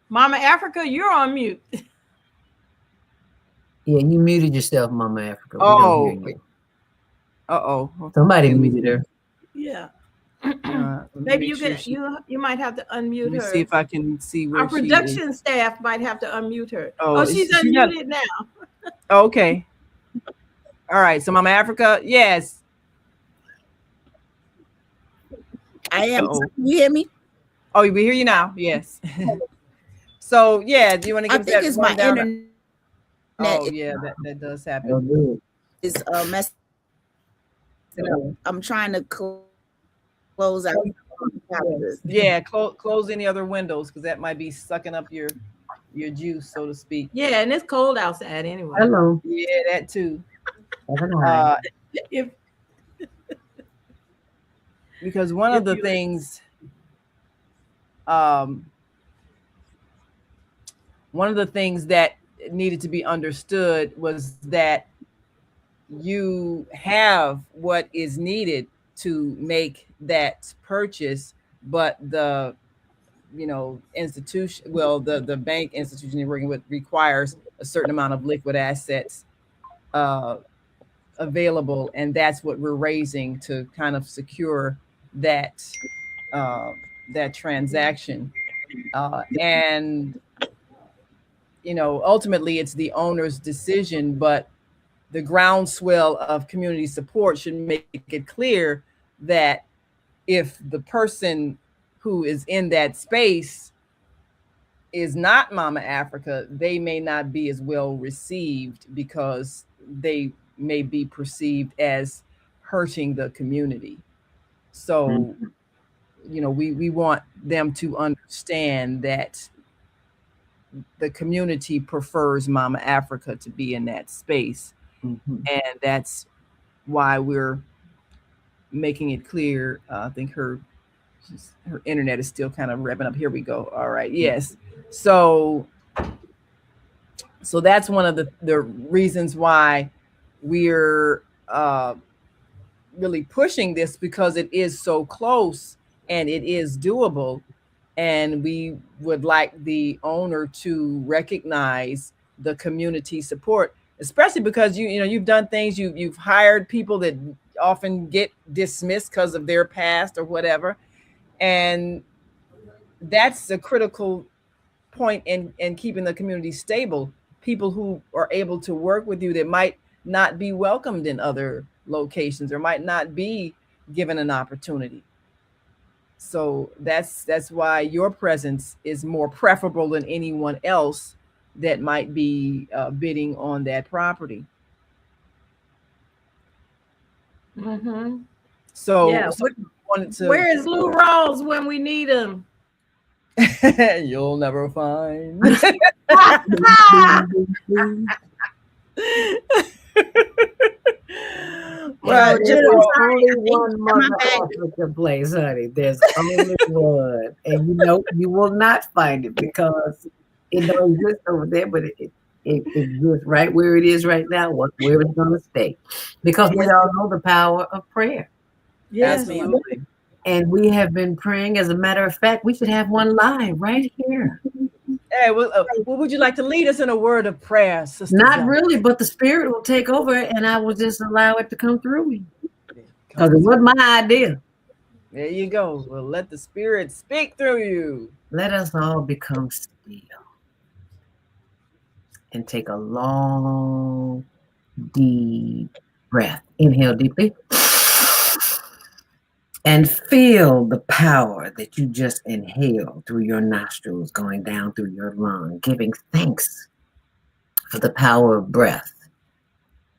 Mama Africa, you're on mute. Yeah, you muted yourself, Mama Africa. Oh. Uh-oh. Somebody muted her. Yeah. Maybe you might have to unmute her. See if I can see where our production staff might have to unmute her. Oh, she's unmuted now. Okay. All right. So Mama Africa, yes. I am. You hear me? Oh, we hear you now. Yes. So yeah, do you want to give us that? I think it's my internet. Oh yeah, that does happen. It's messed up. I'm trying to close out. Yeah, close any other windows, because that might be sucking up your juice, so to speak. Yeah, and it's cold outside anyway. Hello. Yeah, that too. Because one of the things, that needed to be understood was that you have what is needed to make that purchase, but the institution, the bank institution you're working with requires a certain amount of liquid assets available, and that's what we're raising to kind of secure that transaction. And ultimately it's the owner's decision, but the groundswell of community support should make it clear that if the person who is in that space is not Mama Africa, they may not be as well received, because they may be perceived as hurting the community. So, we want them to understand that the community prefers Mama Africa to be in that space. And that's why we're making it clear. I think her internet is still kind of revving up. Here we go. All right. Yes. So that's one of the reasons why we're really pushing this, because it is so close and it is doable. And we would like the owner to recognize the community support, especially because you've done things, you've hired people that often get dismissed because of their past or whatever. And that's a critical point in keeping the community stable. People who are able to work with you that might not be welcomed in other locations or might not be given an opportunity. So that's why your presence is more preferable than anyone else that might be bidding on that property. Mm-hmm. So, Yeah. wanted to. Where is Lou Rawls when we need him? You'll never find. Well, just there's sorry, only I think one my Mother bag. Africa place, honey. There's only one, and you will not find it because it don't exist over there, but it exists right where it is right now, where it's going to stay, because we all know the power of prayer. Yes, Absolutely. And we have been praying. As a matter of fact, we should have one live right here. Hey, well, would you like to lead us in a word of prayer, Sister? Not really, but the Spirit will take over, and I will just allow it to come through me. Because it was my idea. There you go. Well, let the Spirit speak through you. Let us all become still and take a long, deep breath. Inhale deeply. And feel the power that you just inhaled through your nostrils going down through your lung, giving thanks for the power of breath.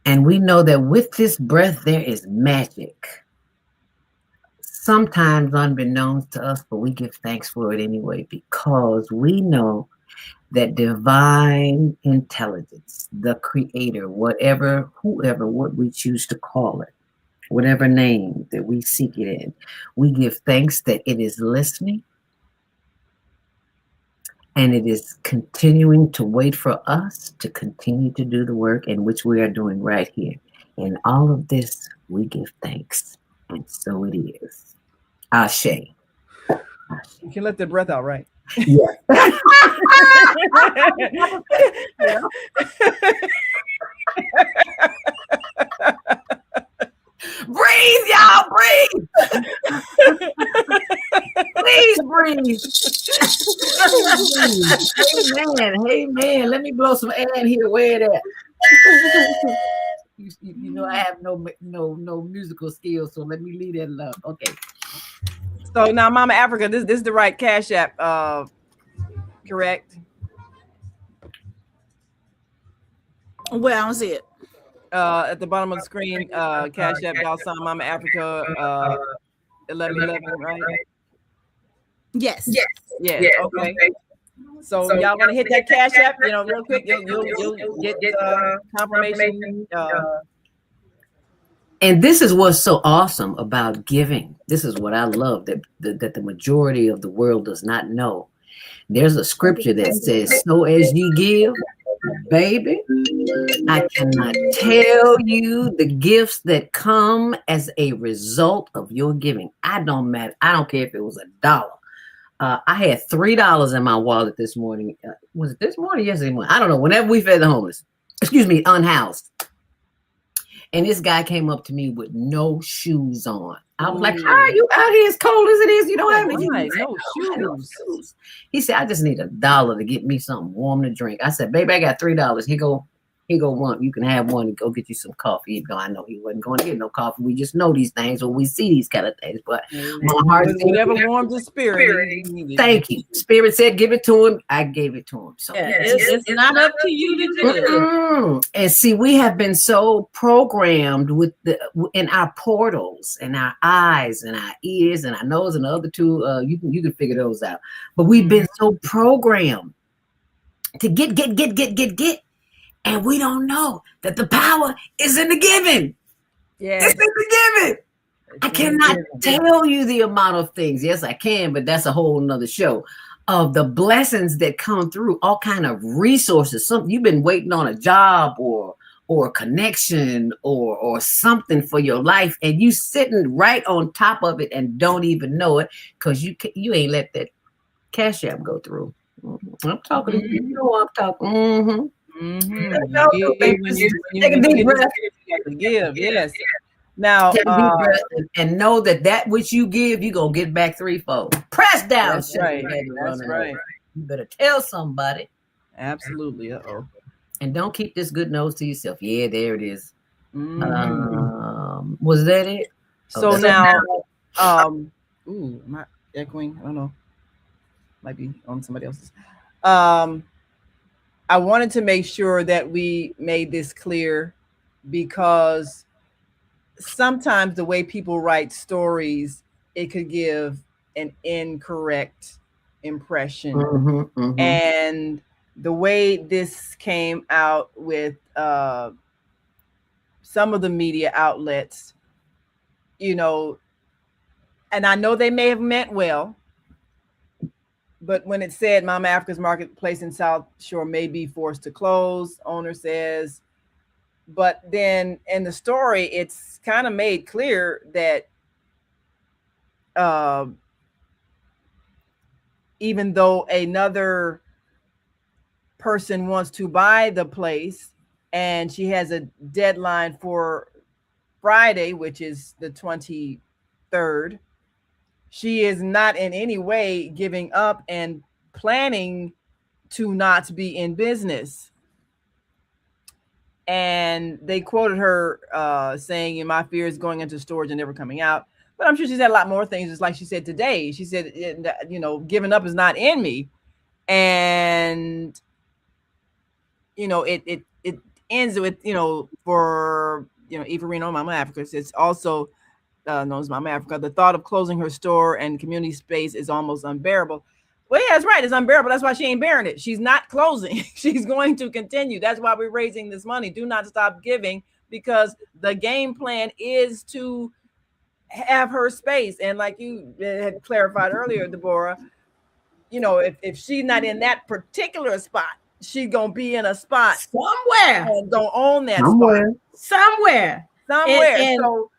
And we know that with this breath, there is magic. Sometimes unbeknownst to us, but we give thanks for it anyway, because we know that divine intelligence, the creator, whatever, whoever, what we choose to call it, whatever name that we seek it in, we give thanks that it is listening and it is continuing to wait for us to continue to do the work in which we are doing right here. In all of this, we give thanks, and so it is. Ashe. You can let the breath out, right? Yeah. Breathe, y'all, breathe. Please breathe. Hey man, let me blow some air in here. Where it at? You know I have no musical skills, so let me leave that alone. Okay. So now, Mama Africa, this is the right Cash App, correct? Well, I don't see it. At the bottom of the screen, Cash App, $ Mama Africa, 1111, right? Yes. Yeah. Okay. So y'all want to hit that Cash App, real quick. You'll get confirmation. And this is what's so awesome about giving. This is what I love that the majority of the world does not know. There's a scripture that says, "So as ye give, baby, I cannot tell you the gifts that come as a result of your giving." I don't matter. I don't care if it was $1. I had $3 in my wallet this morning. Was it this morning? Yesterday morning? I don't know. Whenever we fed the homeless, unhoused. And this guy came up to me with no shoes on. I was like, "How are you out here as cold as it is? You don't have any shoes." He said, "I just need $1 to get me something warm to drink." I said, "Baby, I got $3. Here go one. You can have one and go get you some coffee." Even though I know he wasn't going to get no coffee. We just know these things when we see these kind of things. But my heart, whatever warms the spirit. Thank you. Spirit said, "Give it to him." I gave it to him. So it's not up to you to do it. And see, we have been so programmed in our portals and our eyes and our ears and our nose and the other two. You can figure those out. But we've been so programmed to get. And we don't know that the power is in the giving. Yeah. It's in the giving. I cannot tell you the amount of things. Yes, I can, but that's a whole nother show. Of the blessings that come through, all kind of resources. Something you've been waiting on, a job or a connection or something for your life, and you sitting right on top of it and don't even know it because you ain't let that Cash App go through. I'm talking to you. You know what I'm talking. Take a deep breath. Give, yes. Now, take a deep breath and know that which you give, you're gonna get back threefold. Press down. That's right. That's right. You better tell somebody. Absolutely. And don't keep this good nose to yourself. Yeah, there it is. Was that it? So now, am I echoing? I don't know. Might be on somebody else's. I wanted to make sure that we made this clear because sometimes the way people write stories, it could give an incorrect impression. And the way this came out with some of the media outlets, you know, and I know they may have meant well, but when it said Mama Africa's Marketplace in South Shore may be forced to close, owner says, but then in the story, it's kind of made clear that even though another person wants to buy the place and she has a deadline for Friday, which is the 23rd, she is not in any way giving up and planning to not be in business. And they quoted her saying, my fear is going into storage and never coming out. But I'm sure she's had a lot more things, just like she said today. She said, you know, giving up is not in me. And, you know, it ends with, you know, for, you know, Eva Reno, Mama Africa, it's also known as Mama Africa. The thought of closing her store and community space is almost unbearable. Well, yeah, that's right. It's unbearable. That's why she ain't bearing it. She's not closing. She's going to continue. That's why we're raising this money. Do not stop giving, because the game plan is to have her space. And like you had clarified earlier, Deborah, you know, if she's not in that particular spot, she's going to be in a spot somewhere and don't own that spot. Somewhere. And so,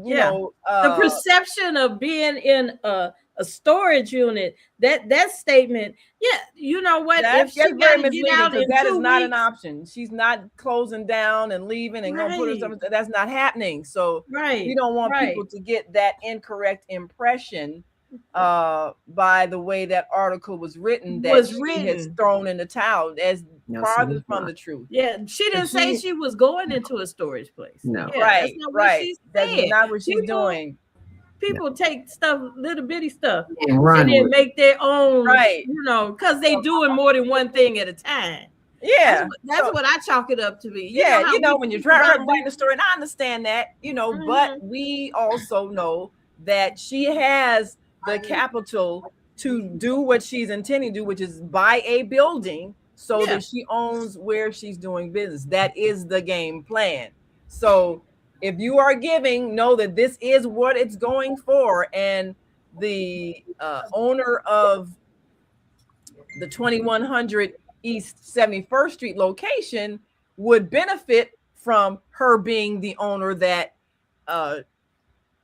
you know, the perception of being in a storage unit, that statement, you know what, if she got to get out in 2 that is not weeks, an option. She's not closing down and leaving and gonna put herself, that's not happening. So we don't want people to get that incorrect impression by the way that article was written, that she has thrown in the towel, as farther from the truth. She didn't say she was going into a storage place. No. That's not what she said. That's not what she's doing. People take stuff, little bitty stuff, and then make their own, you know, because they doing more than one thing at a time. That's what I chalk it up to be. You know, when you're trying to write the story, and I understand that, you know, but we also know that she has the capital to do what she's intending to do, which is buy a building so that she owns where she's doing business. That is the game plan. So if you are giving, know that this is what it's going for. And the owner of the 2100 East 71st Street location would benefit from her being the owner that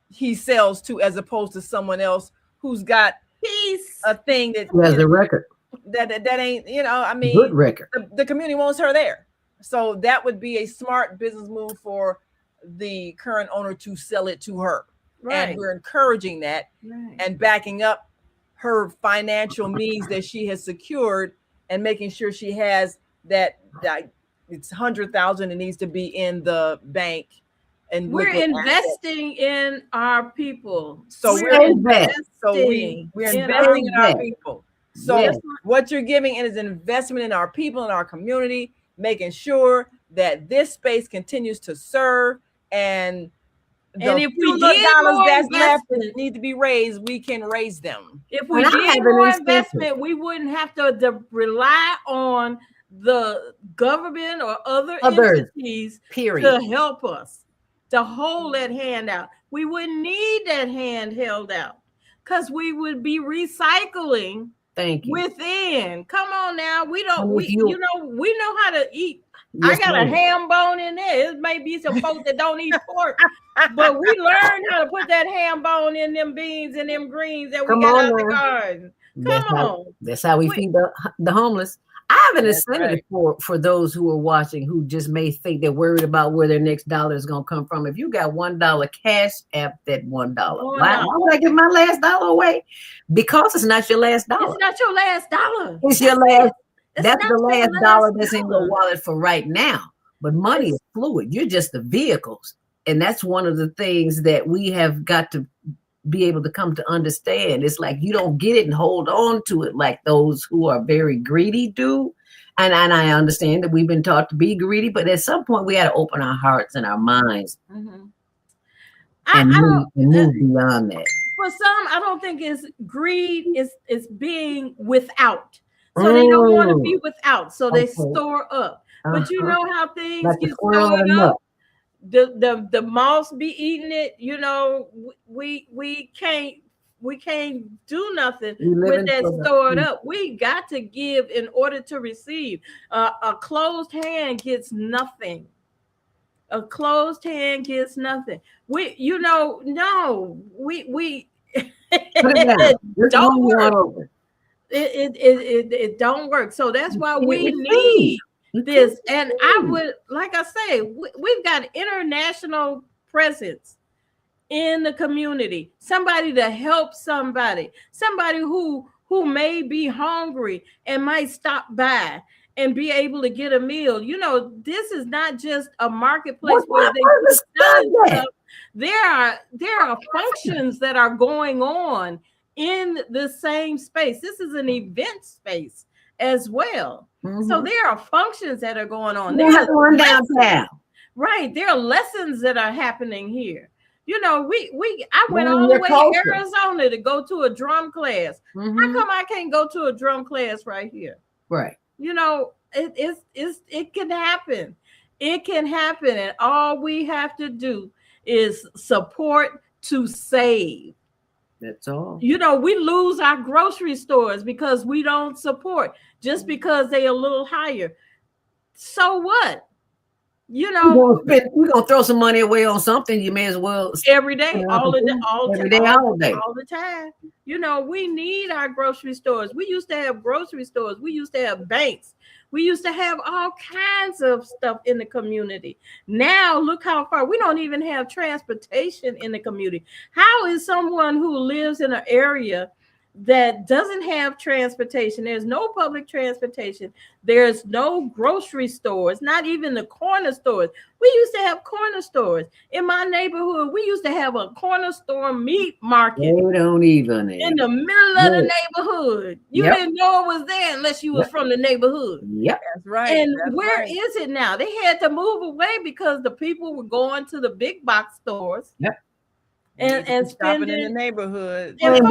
he sells to, as opposed to someone else who's got a thing that has a record that ain't, you know, I mean, good record. The community wants her there. So that would be a smart business move for the current owner to sell it to her. And we're encouraging that and backing up her financial means that she has secured, and making sure she has that it's 100,000. It needs to be in the bank. And we're investing in our people. So we're investing in our people. So what you're giving is an investment in our people, in our community, making sure that this space continues to serve. And if we did dollars that's left that need to be raised, we can raise them. If we did more investment, we wouldn't have to rely on the government or other entities to help us, to hold that hand out. We wouldn't need that hand held out, because we would be recycling within. Come on now. We know how to eat. I got a ham bone in there. It may be some folks that don't eat pork, but we learned how to put that ham bone in them beans and them greens that we got out of the garden. That's how we feed the homeless. I have an incentive for those who are watching, who just may think they're worried about where their next dollar is going to come from. If you got $1, cash app that $1. Why would I give my last dollar away? Because it's not your last dollar. It's not your last dollar. It's your last. That's the last dollar that's in your wallet for right now. But money is fluid. You're just the vehicles. And that's one of the things that we have got to be able to come to understand. It's like you don't get it and hold on to it like those who are very greedy do. And I understand that we've been taught to be greedy, but at some point we got to open our hearts and our minds. and move beyond that. For some, I don't think it's greed. It's being without. So they don't want to be without. So they store up. But you know how things like get stored up. The moths be eating it. You know, we can't do nothing with that stored up. We got to give in order to receive. A closed hand gets nothing. A closed hand gets nothing. We it don't work. It don't work. So that's why we need this. And I would, like I say, we've got international presence in the community. Somebody to help somebody who may be hungry and might stop by and be able to get a meal. You know, this is not just a marketplace where they selling stuff. There are functions that are going on in the same space. This is an event space as well. So there are functions that are going on. There's one downtown. Right. There are lessons that are happening here. You know, I went all the way to Arizona to go to a drum class. How come I can't go to a drum class right here? Right. You know, it can happen. It can happen. And all we have to do is support to save. That's all. You know, we lose our grocery stores because we don't support, just because they're a little higher. So what? You know, we're gonna throw some money away on something. You may as well every day, all the time. You know, we need our grocery stores. We used to have grocery stores. We used to have banks. We used to have all kinds of stuff in the community. Now, look how far. We don't even have transportation in the community. How is someone who lives in an area that doesn't have transportation? There's no public transportation. There's no grocery stores, not even the corner stores. We used to have corner stores in my neighborhood. We used to have a corner store meat market. They don't even in the middle of the neighborhood. You didn't know it was there unless you was from the neighborhood. Yep, that's right. And where is it now? They had to move away because the people were going to the big box stores. Yep. And shopping in the neighborhood. And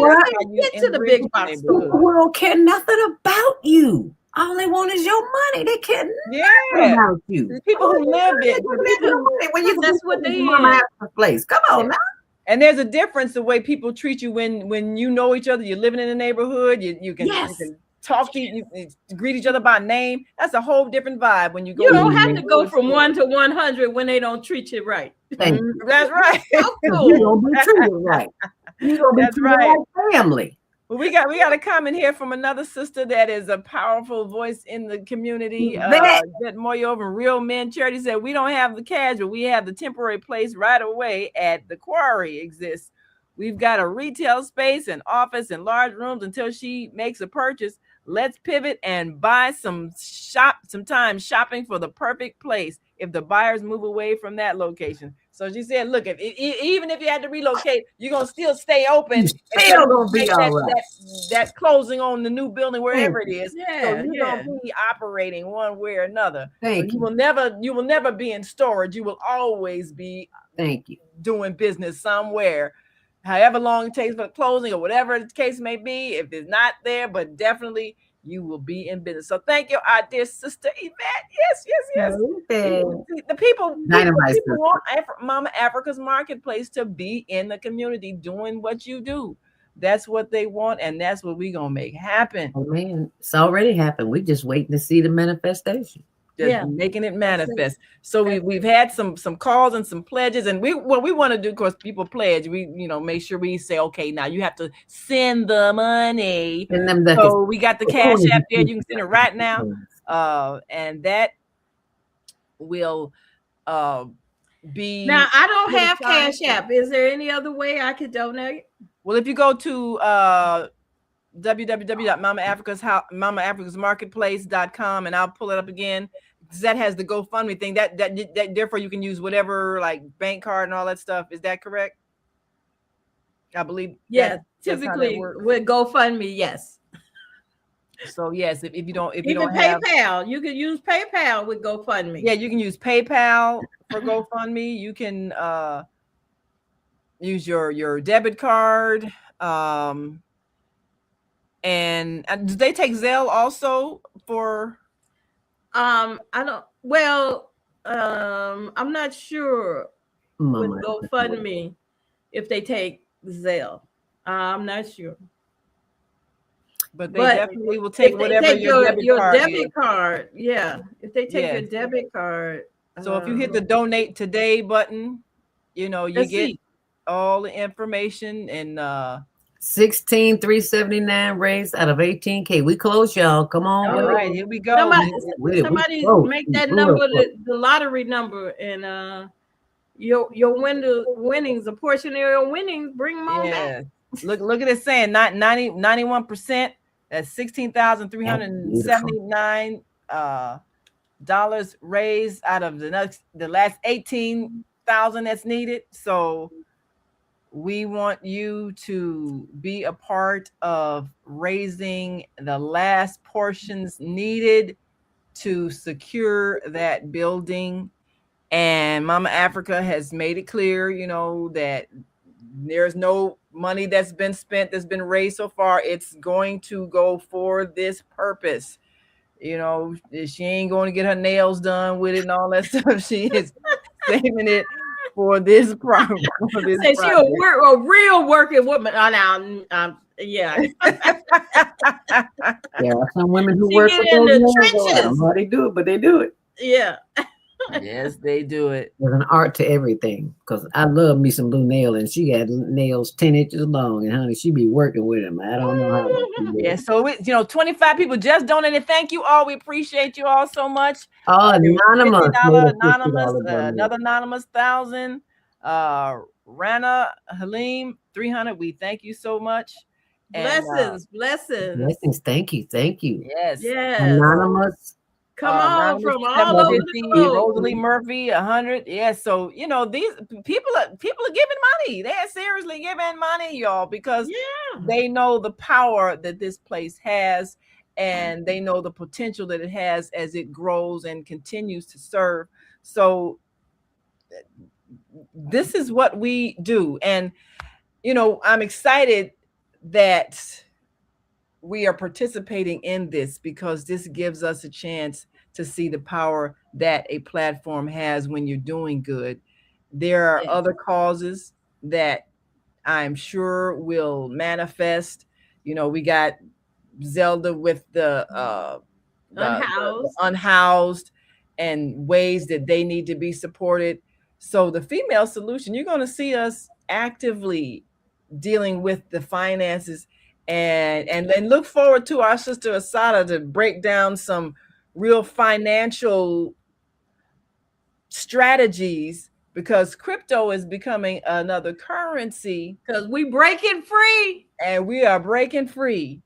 get to the big box store. The world care nothing about you. All they want is your money. They care nothing about you. The people who live it. That's what they place. Come on now. And there's a difference the way people treat you when you know each other. You're living in the neighborhood. You can talk to you greet each other by name. That's a whole different vibe when you go. You don't have to go from 1 to 100 when they don't treat you right. That's right. So cool. You're gonna be treated right. You're gonna be treated like family. Well, we got a comment here from another sister that is a powerful voice in the community. That Moyo from Real Men Charity said, we don't have the casual, we have the temporary place right away at the quarry exists. We've got a retail space and office and large rooms until she makes a purchase. Let's pivot and buy some time shopping for the perfect place if the buyers move away from that location. So she said, look, even if you had to relocate, you're going to still stay open. Still going to be all right. That closing on the new building, wherever it is. So you're going to be operating one way or another. You will never be in storage. You will always be doing business somewhere. However long it takes for closing or whatever the case may be, if it's not there, but definitely you will be in business. So thank you, our dear sister Yvette. Yes. The people want Mama Africa's Marketplace to be in the community doing what you do. That's what they want, and that's what we're gonna make happen. Oh man, it's already happened. We're just waiting to see the manifestation. Making it manifest. So we've had some calls and some pledges, and what we want to do, of course, people pledge. We make sure we say, okay, now you have to send the money. So we got the Cash App there. You can send it right now, and that will be. Now I don't have Cash App. Is there any other way I could donate? Well, if you go to www.mamaafricasmarketplace.com, and I'll pull it up again. That has the GoFundMe thing. That therefore you can use whatever, like bank card and all that stuff. Is that correct? I believe. Yeah, typically with GoFundMe, yes. So yes, if you don't PayPal, you can use PayPal with GoFundMe. Yeah, you can use PayPal for GoFundMe. You can use your debit card. And do they take Zelle also for? I don't. Well, I'm not sure with GoFundMe if they take Zelle. I'm not sure. But they definitely will take whatever take your debit card. Yeah, if they take your debit card. So if you hit the donate today button, you know, you get all the information. And 16,379 raised out of 18K. We close, y'all. Come on. All right, here we go. Somebody make that number the lottery number, and your winnings, a portion of your winnings, bring them on back. Look at it saying 91%. That's $16,379 dollars raised out of the last 18,000 that's needed. So we want you to be a part of raising the last portions needed to secure that building. And Mama Africa has made it clear, you know, that there's no money that's been spent, that's been raised so far. It's going to go for this purpose. You know, she ain't going to get her nails done with it and all that stuff. She is saving it for this problem. Say she a real working woman. Yeah. There are some women who work with those nails. I don't know how they do it, but they do it. Yeah. Yes, they do it. There's an art to everything, because I love me some blue nail, and she got nails 10 inches long, and honey, she be working with them. I don't know how. Yeah, so 25 people just donated. Thank you all. We appreciate you all so much. Oh, anonymous. Another anonymous 1,000. Rana Halim 300. We thank you so much. Blessings. Blessings. Thank you. Yes. Anonymous. Come on, from all over the globe. Rosalie Murphy, 100. Yes, so you know these people are giving money. They're seriously giving money, y'all, because they know the power that this place has, and they know the potential that it has as it grows and continues to serve. So this is what we do, and you know, I'm excited that we are participating in this because this gives us a chance to see the power that a platform has when you're doing good. There are other causes that I'm sure will manifest. You know, we got Zelda with the unhoused and ways that they need to be supported. So the female solution, you're going to see us actively dealing with the finances. And then look forward to our sister Asada to break down some real financial strategies, because crypto is becoming another currency. Because we breaking free. And we are breaking free.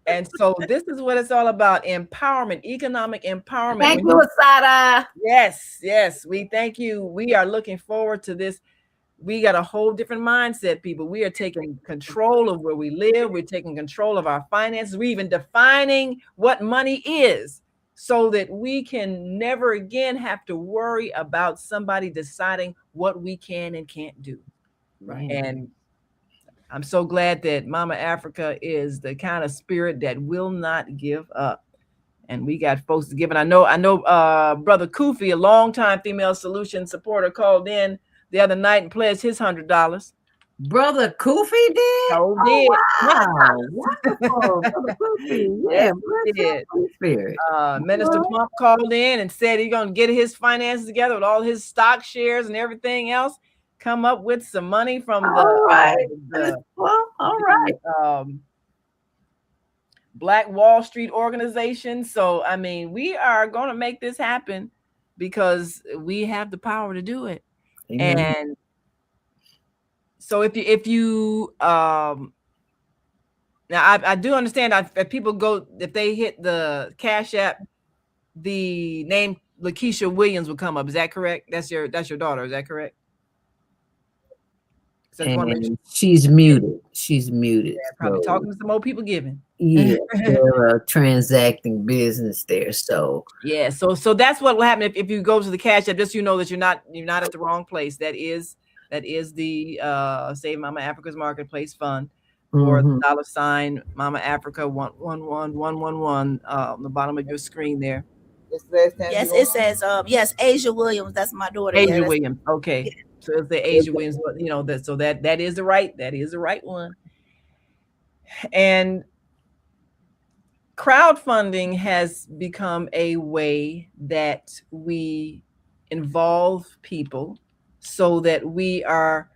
And so this is what it's all about: empowerment, economic empowerment. Thank you, Asada. Yes, we thank you. We are looking forward to this. We got a whole different mindset, people. We are taking control of where we live. We're taking control of our finances. We're even defining what money is so that we can never again have to worry about somebody deciding what we can and can't do. Right. And I'm so glad that Mama Africa is the kind of spirit that will not give up. And we got folks giving. I know Brother Kufi, a longtime Female Solution supporter, called in the other night and pledged his $100. Brother Kufi did? Oh, did. Wow. Wonderful. Brother Kufi. Yeah, did. Spirit. Minister Plump called in and said he's going to get his finances together with all his stock shares and everything else, come up with some money from Black Wall Street organization. So, I mean, we are going to make this happen because we have the power to do it. Amen. And so if you now I do understand that if people if they hit the Cash App, the name Lakeisha Williams will come up. Is that correct? That's your daughter. Is that correct? So and she's muted. She's muted. Yeah, probably talking to some more people giving. Yeah, they're a transacting business there. So yeah, so that's what will happen if you go to the Cash App. Just so you know that you're not at the wrong place. That is That is the Save Mama Africa's Marketplace Fund, or $ Mama Africa 111111 on the bottom of your screen there. Yes, it says yes, Asia Williams. That's my daughter. Asia Williams. Okay. So it's the Asia Williams, that is the right one. And crowdfunding has become a way that we involve people so that we are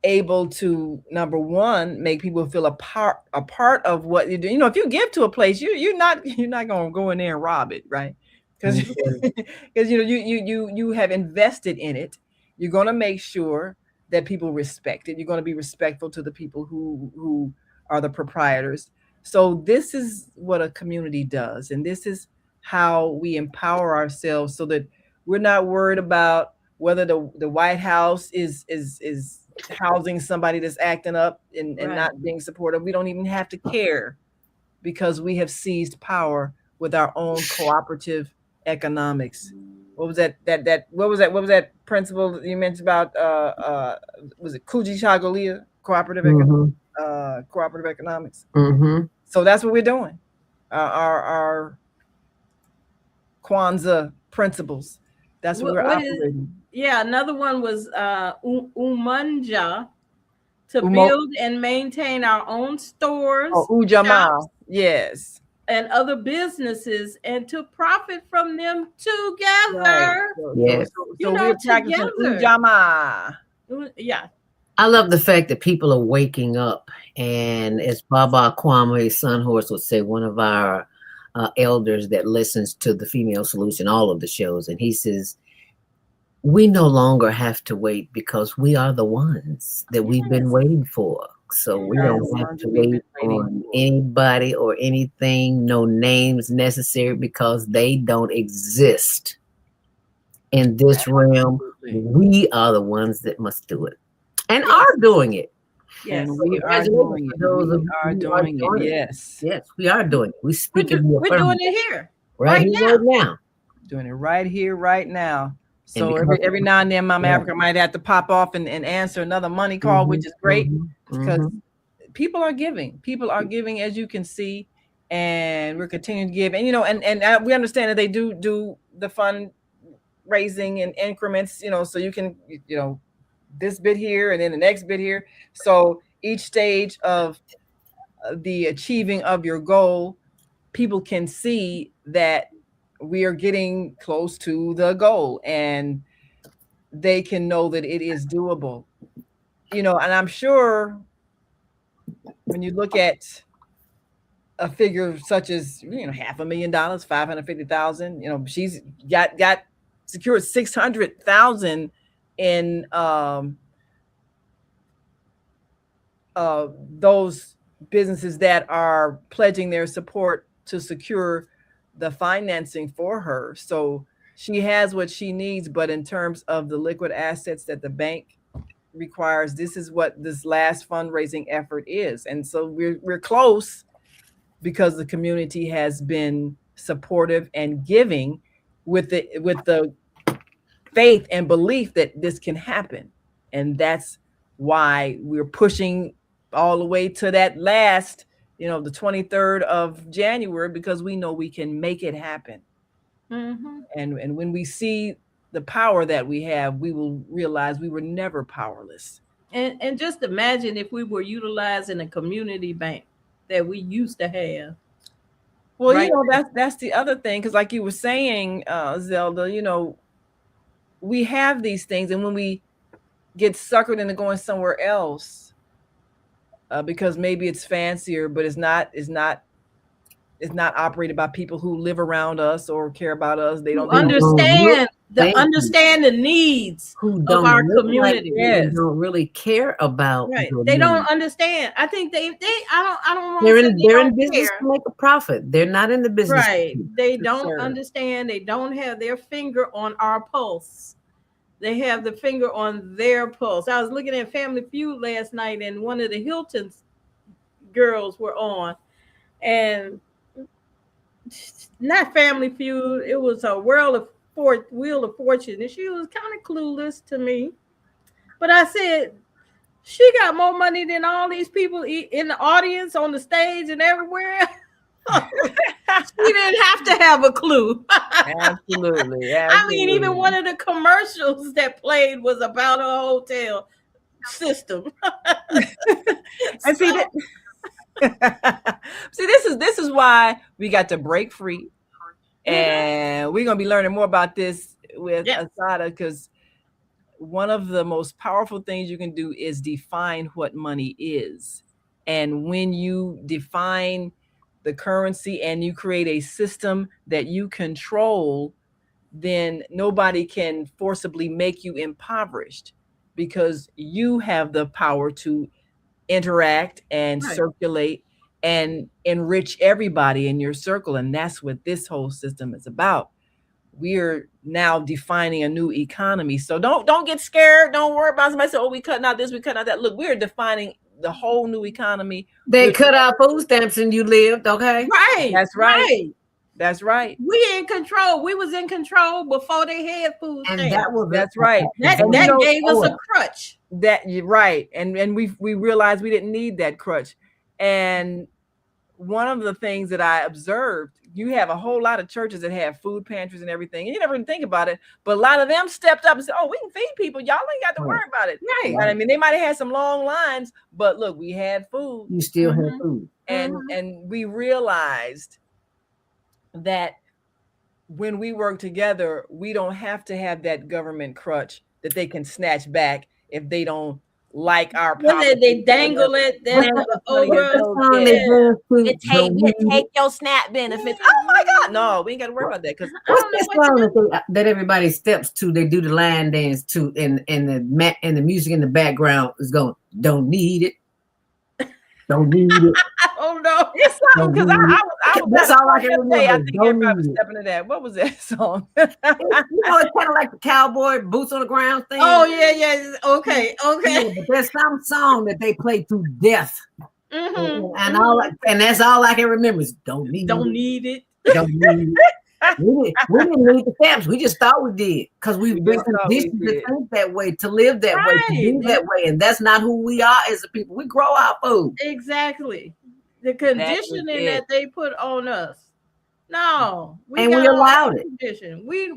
able to, number one, make people feel a part of what you do. If you give to a place, you're not going to go in there and rob it, right? Because you have invested in it. You're going to make sure that people respect it. You're going to be respectful to the people who are the proprietors. So this is what a community does, and this is how we empower ourselves so that we're not worried about whether the White House is housing somebody that's acting up and not being supportive. We don't even have to care, because we have seized power with our own cooperative economics. What was that principle you mentioned about was it Kujichagulia cooperative economics? So that's what we're doing. Our Kwanzaa principles. That's what we're operating. Another one was Umanja, to build and maintain our own stores, Ujamaa, yes, and other businesses, and to profit from them together. Yes. So we're practicing Ujamaa. Yeah. I love the fact that people are waking up, and as Baba Kwame Sunhorse would say, one of our elders that listens to the Female Solution, all of the shows, and he says, we no longer have to wait, because we are the ones that we've been waiting for. So we don't have to wait on anybody or anything, no names necessary, because they don't exist in this realm. We are the ones that must do it, and are doing it. Yes, and we are doing it. We are doing it. Yes. Yes, we are doing it. We're doing it here. Right now. Doing it right here, right now. So every now and then, Mama Africa might have to pop off and answer another money call, which is great, because people are giving. People are giving, as you can see, and we're continuing to give. And and we understand that they do the fundraising in increments. So you can this bit here and then the next bit here. So each stage of the achieving of your goal, people can see that we are getting close to the goal, and they can know that it is doable. And I'm sure when you look at a figure such as $500,000, 550,000, she's got secured 600,000 in those businesses that are pledging their support to secure the financing for her. So she has what she needs, but in terms of the liquid assets that the bank requires, this is what this last fundraising effort is. And so we're close, because the community has been supportive and giving with the faith and belief that this can happen. And that's why we're pushing all the way to that last, the 23rd of January, because we know we can make it happen. And when we see the power that we have, we will realize we were never powerless. And just imagine if we were utilizing a community bank that we used to have. Well, that's the other thing, because like you were saying, Zelda, we have these things, and when we get suckered into going somewhere else, because maybe it's fancier, but it's not operated by people who live around us or care about us. They don't understand the needs of our community. They don't really care about. They don't understand. I think I don't. They're in business to make a profit. They're not in the business. Right. They don't understand. They don't have their finger on our pulse. They have the finger on their pulse. I was looking at Family Feud last night, and one of the Hilton's girls were on, and not Family Feud. It was a Wheel of Fortune, and she was kind of clueless to me. But I said, she got more money than all these people in the audience, on the stage, and everywhere. She didn't have to have a clue. Absolutely. I mean, even one of the commercials that played was about a hotel system. And see, this is why we got to break free, and we're gonna be learning more about this with Asada, because one of the most powerful things you can do is define what money is. And when you define the currency and you create a system that you control, then nobody can forcibly make you impoverished, because you have the power to interact and circulate and enrich everybody in your circle. And that's what this whole system is about. We're now defining a new economy. So don't get scared. Don't worry about somebody say, oh, we cutting out this, we cutting out that. Look, we're defining the whole new economy. They cut out food stamps and you lived, okay? Right. That's right. That's right. We in control. We was in control before they had food stamps. And that's right. That gave us a crutch. That you're right. And we realized we didn't need that crutch. And one of the things that I observed, you have a whole lot of churches that have food pantries and everything. And you never even think about it. But a lot of them stepped up and said, oh, we can feed people. Y'all ain't got to worry about it. Right. I mean, they might have had some long lines, but look, we had food. You still had food. And we realized that when we work together, we don't have to have that government crutch that they can snatch back if they don't like our policy. They dangle it over. Take your SNAP benefits. Oh my God. No, we ain't got to worry about that. Because what's that song that everybody steps to? They do the line dance to, and the music in the background is going, don't need it. Don't need it. Oh no. It's something, because I that's all I can remember. I think everybody was stepping to that. What was that song? You know, it's kind of like the cowboy boots on the ground thing. Oh yeah. Okay. Yeah, but there's some song that they play to death. And that's all I can remember is don't need it. Don't need it. We didn't need the stamps. We just thought we did, because we've been conditioned to think that way, to live that way, to do that way, and that's not who we are as a people. We grow our food. Exactly. The conditioning that they put on us. No, we allowed it. Condition. We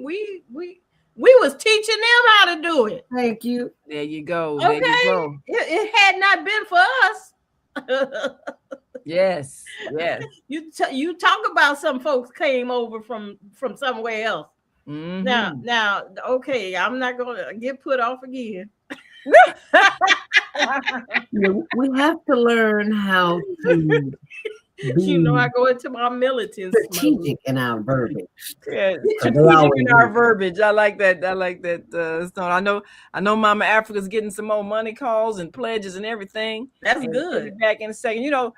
was teaching them how to do it. Thank you. There you go. Okay. There you go. It had not been for us. Yes. You talk about some folks came over from somewhere else. Now, okay, I'm not gonna get put off again. We have to learn how to I go into my militant strategic in our verbiage. Yeah, strategic in our verbiage. I like that. So I know Mama Africa's getting some more money calls and pledges and everything. That's good. Back in a second.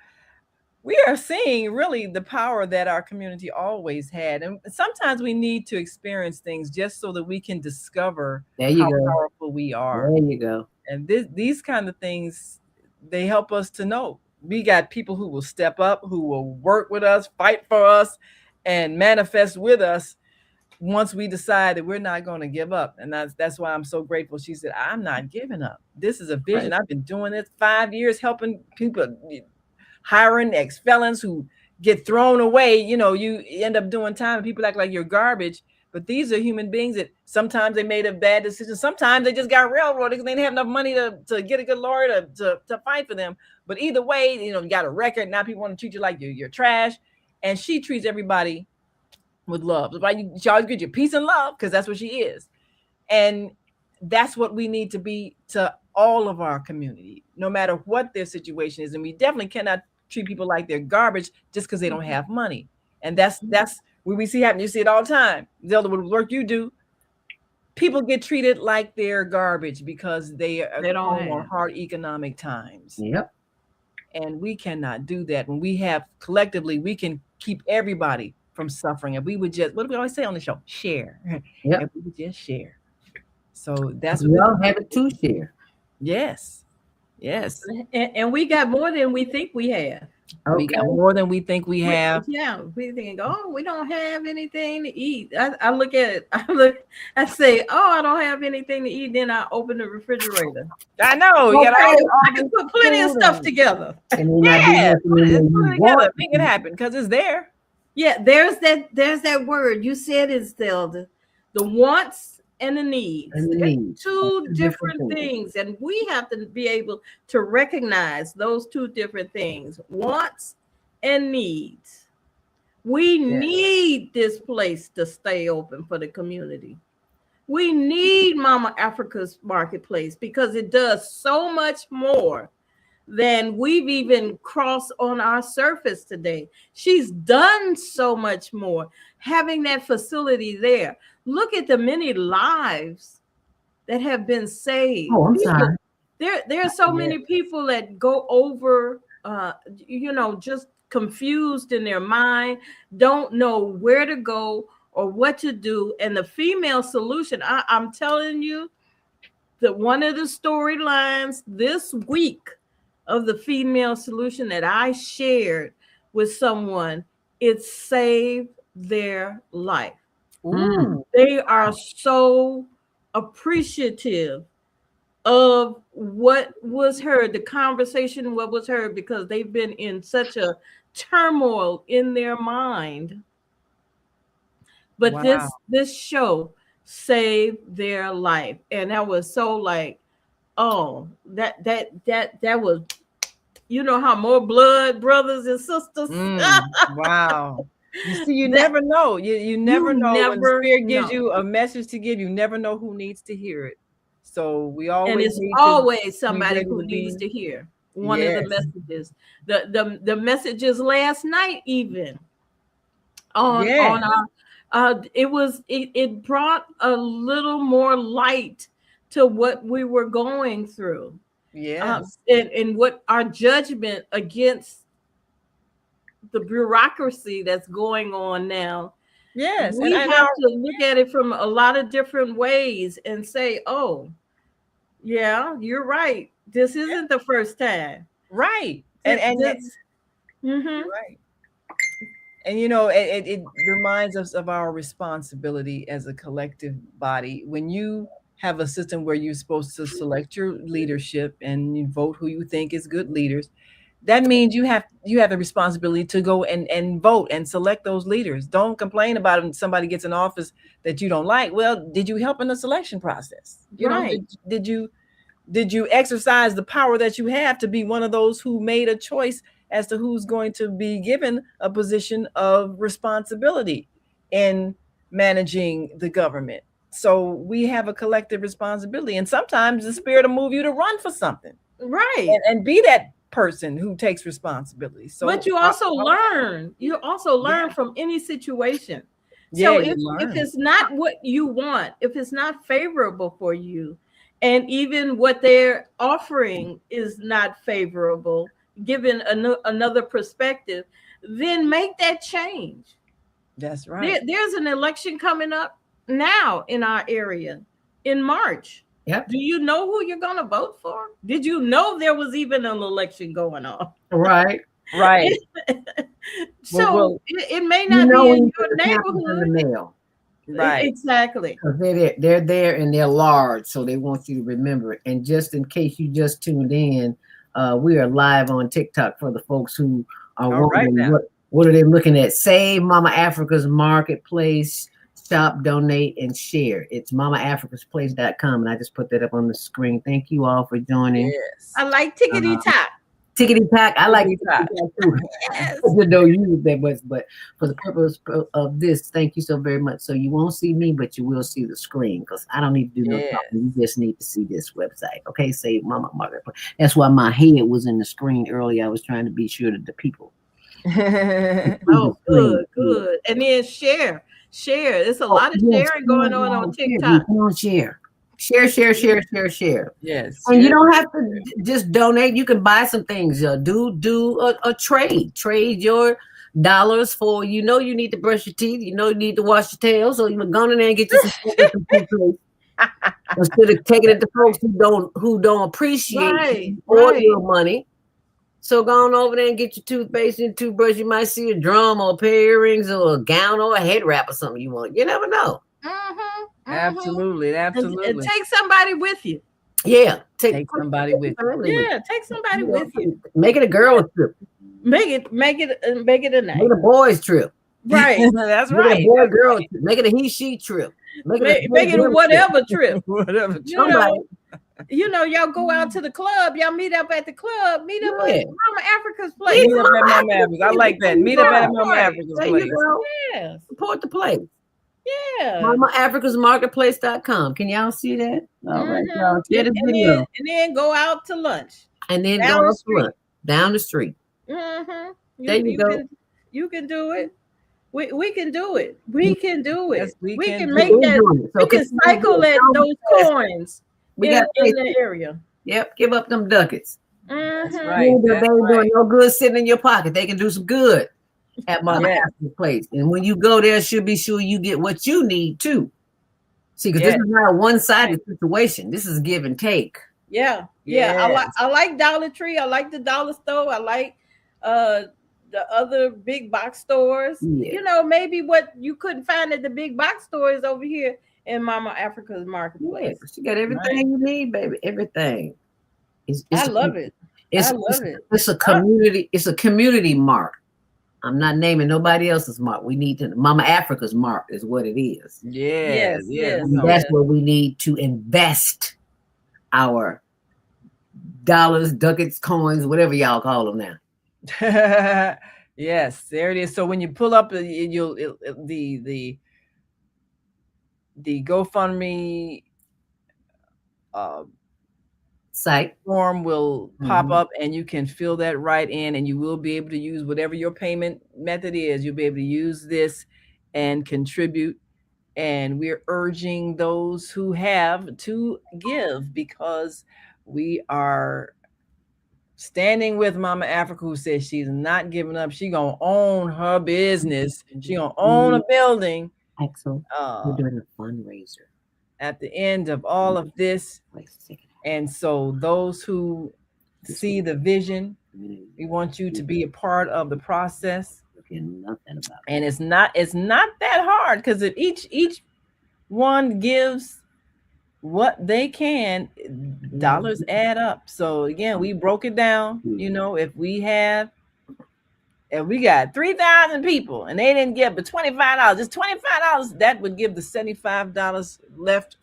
We are seeing really the power that our community always had. And sometimes we need to experience things just so that we can discover how powerful we are. There you go. And these kind of things, they help us to know. We got people who will step up, who will work with us, fight for us, and manifest with us once we decide that we're not going to give up. And that's why I'm so grateful. She said, I'm not giving up. This is a vision. I've been doing this 5 years, helping people, hiring ex-felons who get thrown away. You end up doing time and people act like you're garbage. But these are human beings that sometimes they made a bad decision. Sometimes they just got railroaded because they didn't have enough money to get a good lawyer to fight for them. But either way, you got a record. Now people want to treat you like you're trash. And she treats everybody with love. She always gives you peace and love, because that's what she is. And that's what we need to be to all of our community, no matter what their situation is. And we definitely cannot treat people like they're garbage just because they don't have money. And that's what we see happen. You see it all the time. Zelda, with the work you do, people get treated like they're garbage because they don't have hard economic times. Yep. And we cannot do that. When we have collectively, we can keep everybody from suffering. If we would just, what do we always say on the show? Share. Yep. If we would just share. So that's we all have it to share. Yes. And we got more than we think we have. We got more than we think we have. Yeah, we think, oh, we don't have anything to eat. I look at it, I say, oh, I don't have anything to eat. Then I open the refrigerator. I know. Okay, I can put plenty of stuff together. Yeah, put it together. Make it happen because it's there. Yeah, there's that word you said, Estelle, the wants and the needs. And the needs. Two different things, and we have to be able to recognize those two different things, wants and needs. We need this place to stay open for the community. We need Mama Africa's Marketplace because it does so much more than we've even crossed on our surface today. She's done so much more. Having that facility there. Look at the many lives that have been saved. Oh, I'm sorry. There are so many people that go over, just confused in their mind, don't know where to go or what to do. And the female solution, I'm telling you, that one of the storylines this week of the female solution that I shared with someone, it saved their life. They are so appreciative of what was heard, the conversation, what was heard, because they've been in such a turmoil in their mind. But this show saved their life. And that was so like, oh, that was, you know how more blood brothers and sisters. Wow. You see, you never know. You never know when the Spirit gives you a message to give. You never know who needs to hear it. So we always, and it's always somebody who needs to hear one of the messages. The messages last night, even on our, it brought a little more light to what we were going through. And what our judgment against the bureaucracy that's going on now. Yes. We have to look at it from a lot of different ways and say, oh, yeah, you're right. This isn't the first time. Right. Right. And you know, it reminds us of our responsibility as a collective body. When you have a system where you're supposed to select your leadership and you vote who you think is good leaders, that means you have the responsibility to go and vote and select those leaders. Don't complain about it when somebody gets in office that you don't like. Well, did you help in the selection process? You know, did you exercise the power that you have to be one of those who made a choice as to who's going to be given a position of responsibility in managing the government? So we have a collective responsibility, and sometimes the Spirit will move you to run for something, right, and be that person who takes responsibility. So, but you also learn. You also learn from any situation. So if it's not what you want, if it's not favorable for you, and even what they're offering is not favorable, given another perspective, then make that change. That's right. There's an election coming up now in our area in March. Yep. Do you know who you're going to vote for? Did you know there was even an election going on? Right. So it may not be in your neighborhood. Right. Exactly. They're there and they're large, so they want you to remember it. And just in case you just tuned in, we are live on TikTok for the folks who are wondering what are they looking at. Save Mama Africa's Marketplace. Shop, donate, and share. It's mamaafricasplace.com, and I just put that up on the screen. Thank you all for joining. Yes. I like Tickety Talk. Tickety Talk. I like Tickety Talk too. Yes. I don't use that much, but for the purpose of this, thank you so very much. So you won't see me, but you will see the screen because I don't need to do no talking. You just need to see this website. Okay, Save Mama Marketplace. That's why my head was in the screen earlier. I was trying to be sure that the people. Oh, good. And then share. There's a lot of sharing going on TikTok. Share. Yes. And you don't have to just donate. You can buy some things. Do a trade. Trade your dollars for, you need to brush your teeth. You need to wash your tail. So you're going in there and get you some instead of taking it to folks who don't appreciate your money. So go on over there and get your toothpaste and toothbrush. You might see a drum or a pair of earrings or a gown or a head wrap or something you want. You never know. Absolutely. And take somebody with you. Yeah, take somebody with you. Yeah, take somebody with you. Make it a girl trip. Make it a night. Make it a boys trip. Right. That's make right. It a boy girl trip. Make it a he she trip. Make it a whatever trip. Whatever. You know, y'all go out to the club. Y'all meet up at the club. Meet up at Mama Africa's place. Meet up at Mama Africa's. I like that. Meet up at Mama Africa's place. Yeah. Support the place. Yeah. MamaAfricasMarketplace.com. Can y'all see that? All right, y'all. Share this video. And then go out to lunch. And then go out to lunch. Down the street. Mm-hmm. There you go. You can do it. We can do it. We can do it. Yes, we can make that. We can cycle at those coins in the area. Yep. Give up them ducats. That's right. They ain't doing no good sitting in your pocket. They can do some good at Mama Africa's place. And when you go there, should be sure you get what you need too. See, because this is not a one-sided situation. This is give and take. Yeah. I like Dollar Tree. I like the dollar store. I like the other big box stores. Yeah. You know, maybe what you couldn't find at the big box stores over here in Mama Africa's Marketplace. Yeah, she got everything you need, baby. Everything. I love it. It's a community. It's a community mark. I'm not naming nobody else's mark. We need to. Mama Africa's mark is what it is. Yes. That's where we need to invest our dollars, ducats, coins, whatever y'all call them now. Yes, there it is. So when you pull up the GoFundMe site form will pop up, and you can fill that right in, and you will be able to use whatever your payment method is. You'll be able to use this and contribute. And we're urging those who have to give, because we are standing with Mama Africa, who says she's not giving up. She's going to own her business. She's going to own a building. Excellent. We're doing a fundraiser at the end of all of this. And so those who see the vision, we want you to be a part of the process. And it's not that hard, because if each one gives what they can, dollars add up. So again, we broke it down. You know, if we got 3,000 people and they didn't give but $25, just $25, that would give the $75 left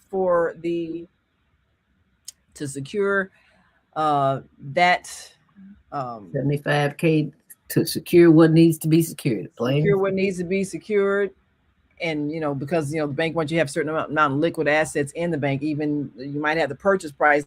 to secure that $75K to secure what needs to be secured. Secure what needs to be secured. And, you know, because, you know, the bank wants you to have a certain amount of liquid assets in the bank. Even you might have the purchase price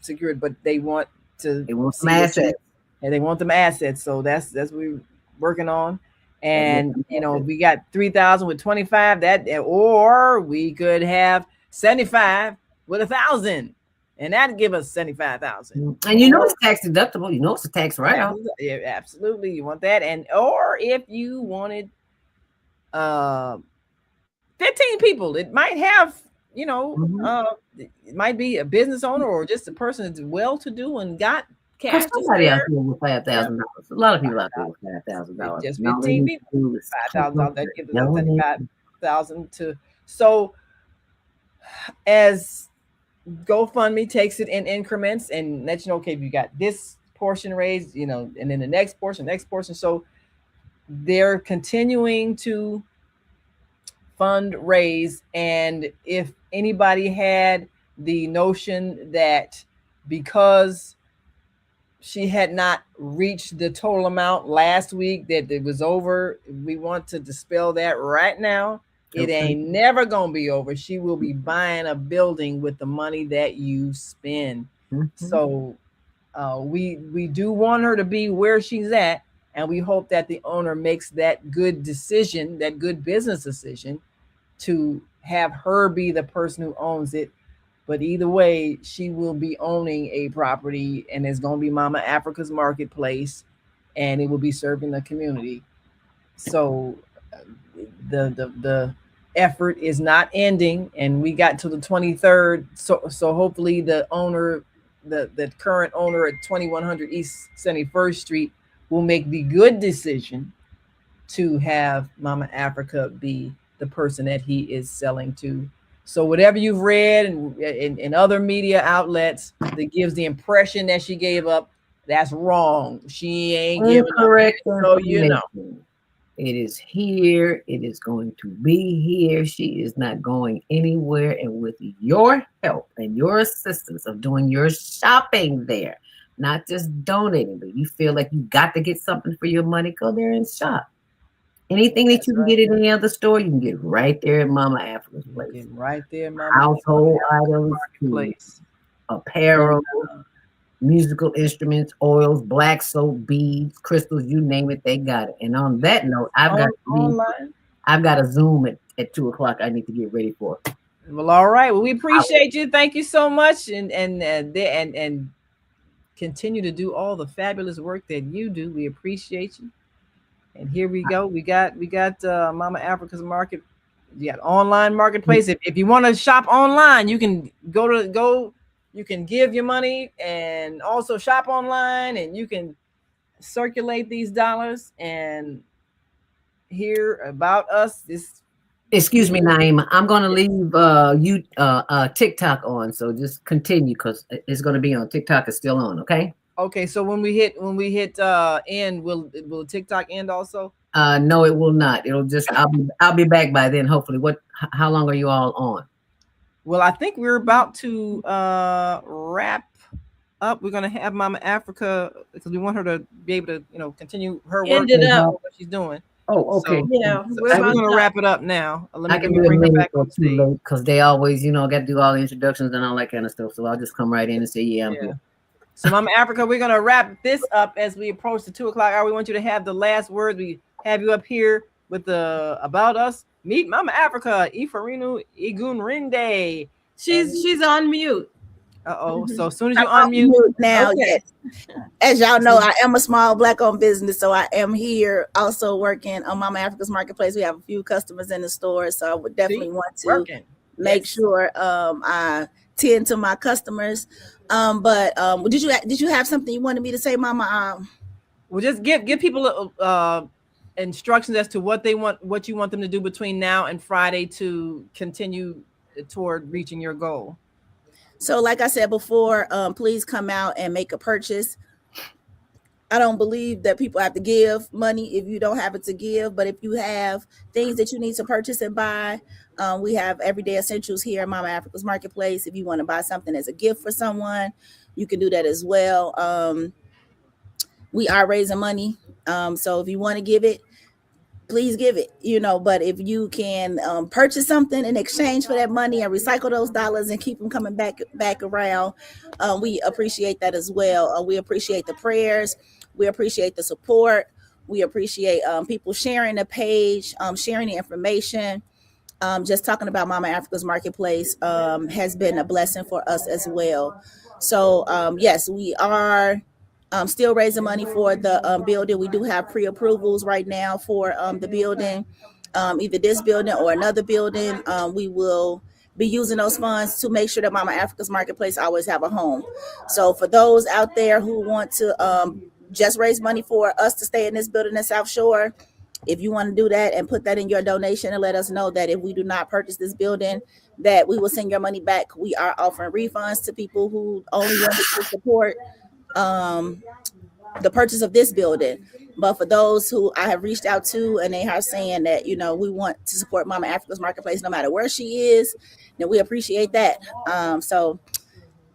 secured, but they want some assets. And they want them assets. So that's what we're working on. And, you know, we got 3,000 with 25, or we could have 75 with 1,000. And that'd give us 75,000. And you know it's tax deductible. You know it's a tax write-off. Yeah, absolutely. You want that. And or if you wanted 15 people, it might have, you know, it might be a business owner or just a person that's well-to-do and got cash. Somebody out there with $5,000. A lot of people out there with $5,000. Just 15 people. $5,000. That gives us $75,000 to. So as GoFundMe takes it in increments and lets you know, okay, you got this portion raised, you know, and then the next portion. So they're continuing to fundraise. And if anybody had the notion that because she had not reached the total amount last week that it was over, we want to dispel that right now. It ain't never gonna be over. She will be buying a building with the money that you spend. So we do want her to be where she's at, and we hope that the owner makes that good decision, that good business decision, to have her be the person who owns it. But either way, she will be owning a property, and it's going to be Mama Africa's Marketplace, and it will be serving the community. So the effort is not ending, and we got to the 23rd. So hopefully the owner the current owner at 2100 East 71st Street will make the good decision to have Mama Africa be the person that he is selling to. So whatever you've read in other media outlets that gives the impression that she gave up, that's wrong. She ain't giving up. Incorrect So you know. information. It is here. It is going to be here. She is not going anywhere. And with your help and your assistance of doing your shopping there, not just donating, but you feel like you got to get something for your money, go there and shop. Anything that you can get at any other store, you can get right there at Mama Africa's place. Get right there, Mama Household items, place, apparel, musical instruments, oils, black soap, beads, crystals, you name it, they got it. And on that note, I've got a Zoom at 2:00 I need to get ready for. Well, all right. Well, we appreciate you. Thank you so much, and continue to do all the fabulous work that you do. We appreciate you. And here we go. We got Mama Africa's Market. You got online marketplace. If you want to shop online, you can go. You can give your money and also shop online, and you can circulate these dollars and hear about us. Excuse me, Naima. I'm going to leave TikTok on, so just continue because it's going to be on TikTok. It's still on, okay? Okay, so when we hit end, will TikTok end also? No, it will not. It'll just I'll be back by then. Hopefully. How long are you all on? Well, I think we're about to wrap up. We're gonna have Mama Africa because we want her to be able to continue her work. What she's doing. Oh, okay. So, yeah, we're gonna wrap it up now. I can bring her back on stage because they always got to do all the introductions and all that kind of stuff. So I'll just come right in and say, yeah, I'm here. So, Mama Africa, we're gonna wrap this up as we approach the 2:00 hour. We want you to have the last word. We have you up here with the about us. Meet Mama Africa, Ifarinu Igunrinde. She's on mute. So as soon as you unmute now, yes. As y'all know, I am a small Black-owned business, so I am here also working on Mama Africa's Marketplace. We have a few customers in the store, so I would definitely want to make sure I tend to my customers. But did you have something you wanted me to say, Mama? Well, just give people instructions as to what you want them to do between now and Friday to continue toward reaching your goal. So like I said before, please come out and make a purchase. I don't believe that people have to give money if you don't have it to give, but if you have things that you need to purchase and buy, we have everyday essentials here at Mama Africa's Marketplace. If you want to buy something as a gift for someone, you can do that as well. We are raising money. So if you want to give it, please give it, but if you can purchase something in exchange for that money and recycle those dollars and keep them coming back around, we appreciate that as well. We appreciate the prayers. We appreciate the support. We appreciate people sharing the page, sharing the information. Just talking about Mama Africa's Marketplace has been a blessing for us as well. So yes, we are still raising money for the building. We do have pre-approvals right now for the building, either this building or another building. We will be using those funds to make sure that Mama Africa's Marketplace always have a home. So for those out there who want to just raise money for us to stay in this building in South Shore, if you want to do that and put that in your donation and let us know that if we do not purchase this building, that we will send your money back. We are offering refunds to people who only want to support the purchase of this building. But for those who I have reached out to and they are saying that, we want to support Mama Africa's Marketplace no matter where she is, then we appreciate that. So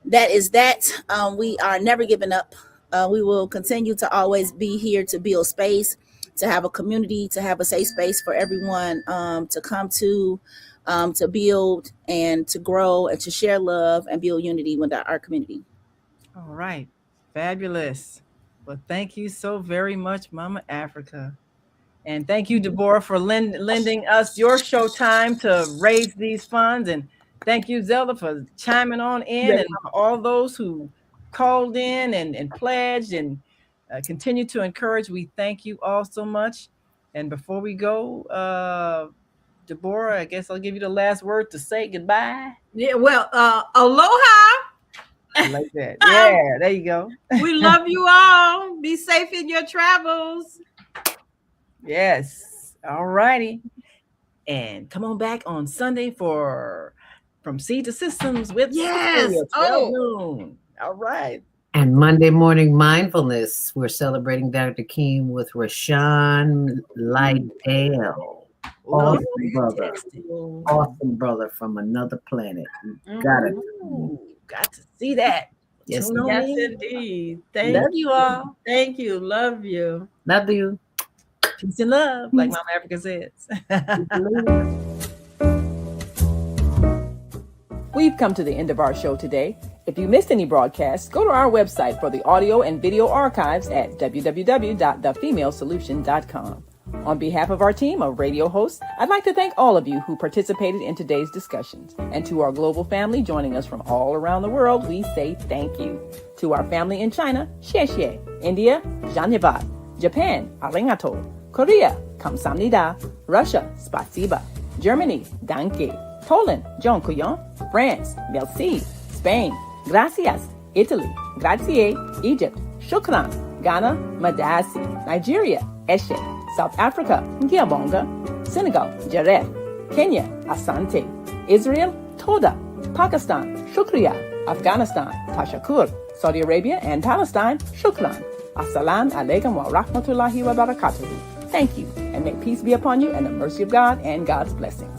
that is that. We are never giving up. We will continue to always be here to build space, to have a community, to have a safe space for everyone to come to build and to grow and to share love and build unity with our community. All right. Fabulous. Well, thank you so very much, Mama Africa. And thank you, Deborah, for lending us your show time to raise these funds. And thank you, Zelda, for chiming on in, and all those who called in and pledged and continue to encourage. We thank you all so much. And before we go, Deborah, I guess I'll give you the last word to say goodbye. Yeah, well, aloha. I like that. Yeah, there you go. We love you all. Be safe in your travels. Yes. All righty. And come on back on Sunday for From Seed to Systems with Cecilia, 12 noon. All right. And Monday Morning Mindfulness, we're celebrating Dr. King with Rashawn Lydell. Awesome brother. Awesome brother from another planet. Got to see that. Yes, Yes, indeed. Love you all. Thank you. Love you. Love you. Peace and love, like Mama Africa says. We've come to the end of our show today. If you missed any broadcasts, go to our website for the audio and video archives at www.thefemalesolution.com. On behalf of our team of radio hosts, I'd like to thank all of you who participated in today's discussions. And to our global family joining us from all around the world, we say thank you. To our family in China, xie xie. India, Dhanyavad. Japan, arigato. Korea, kamsamnida. Russia, spasiba. Germany, danke. Poland, dziękuję. France, merci. Spain, gracias. Italy, grazie. Egypt, shukran. Ghana, madasi. Nigeria, eshe. South Africa, Ngiyabonga. Senegal, Jaref. Kenya, Asante. Israel, Toda. Pakistan, Shukriya. Afghanistan, Tashakur. Saudi Arabia and Palestine, Shukran. Assalamu alaikum wa rahmatullahi wa barakatuhu. Thank you, and may peace be upon you and the mercy of God and God's blessings.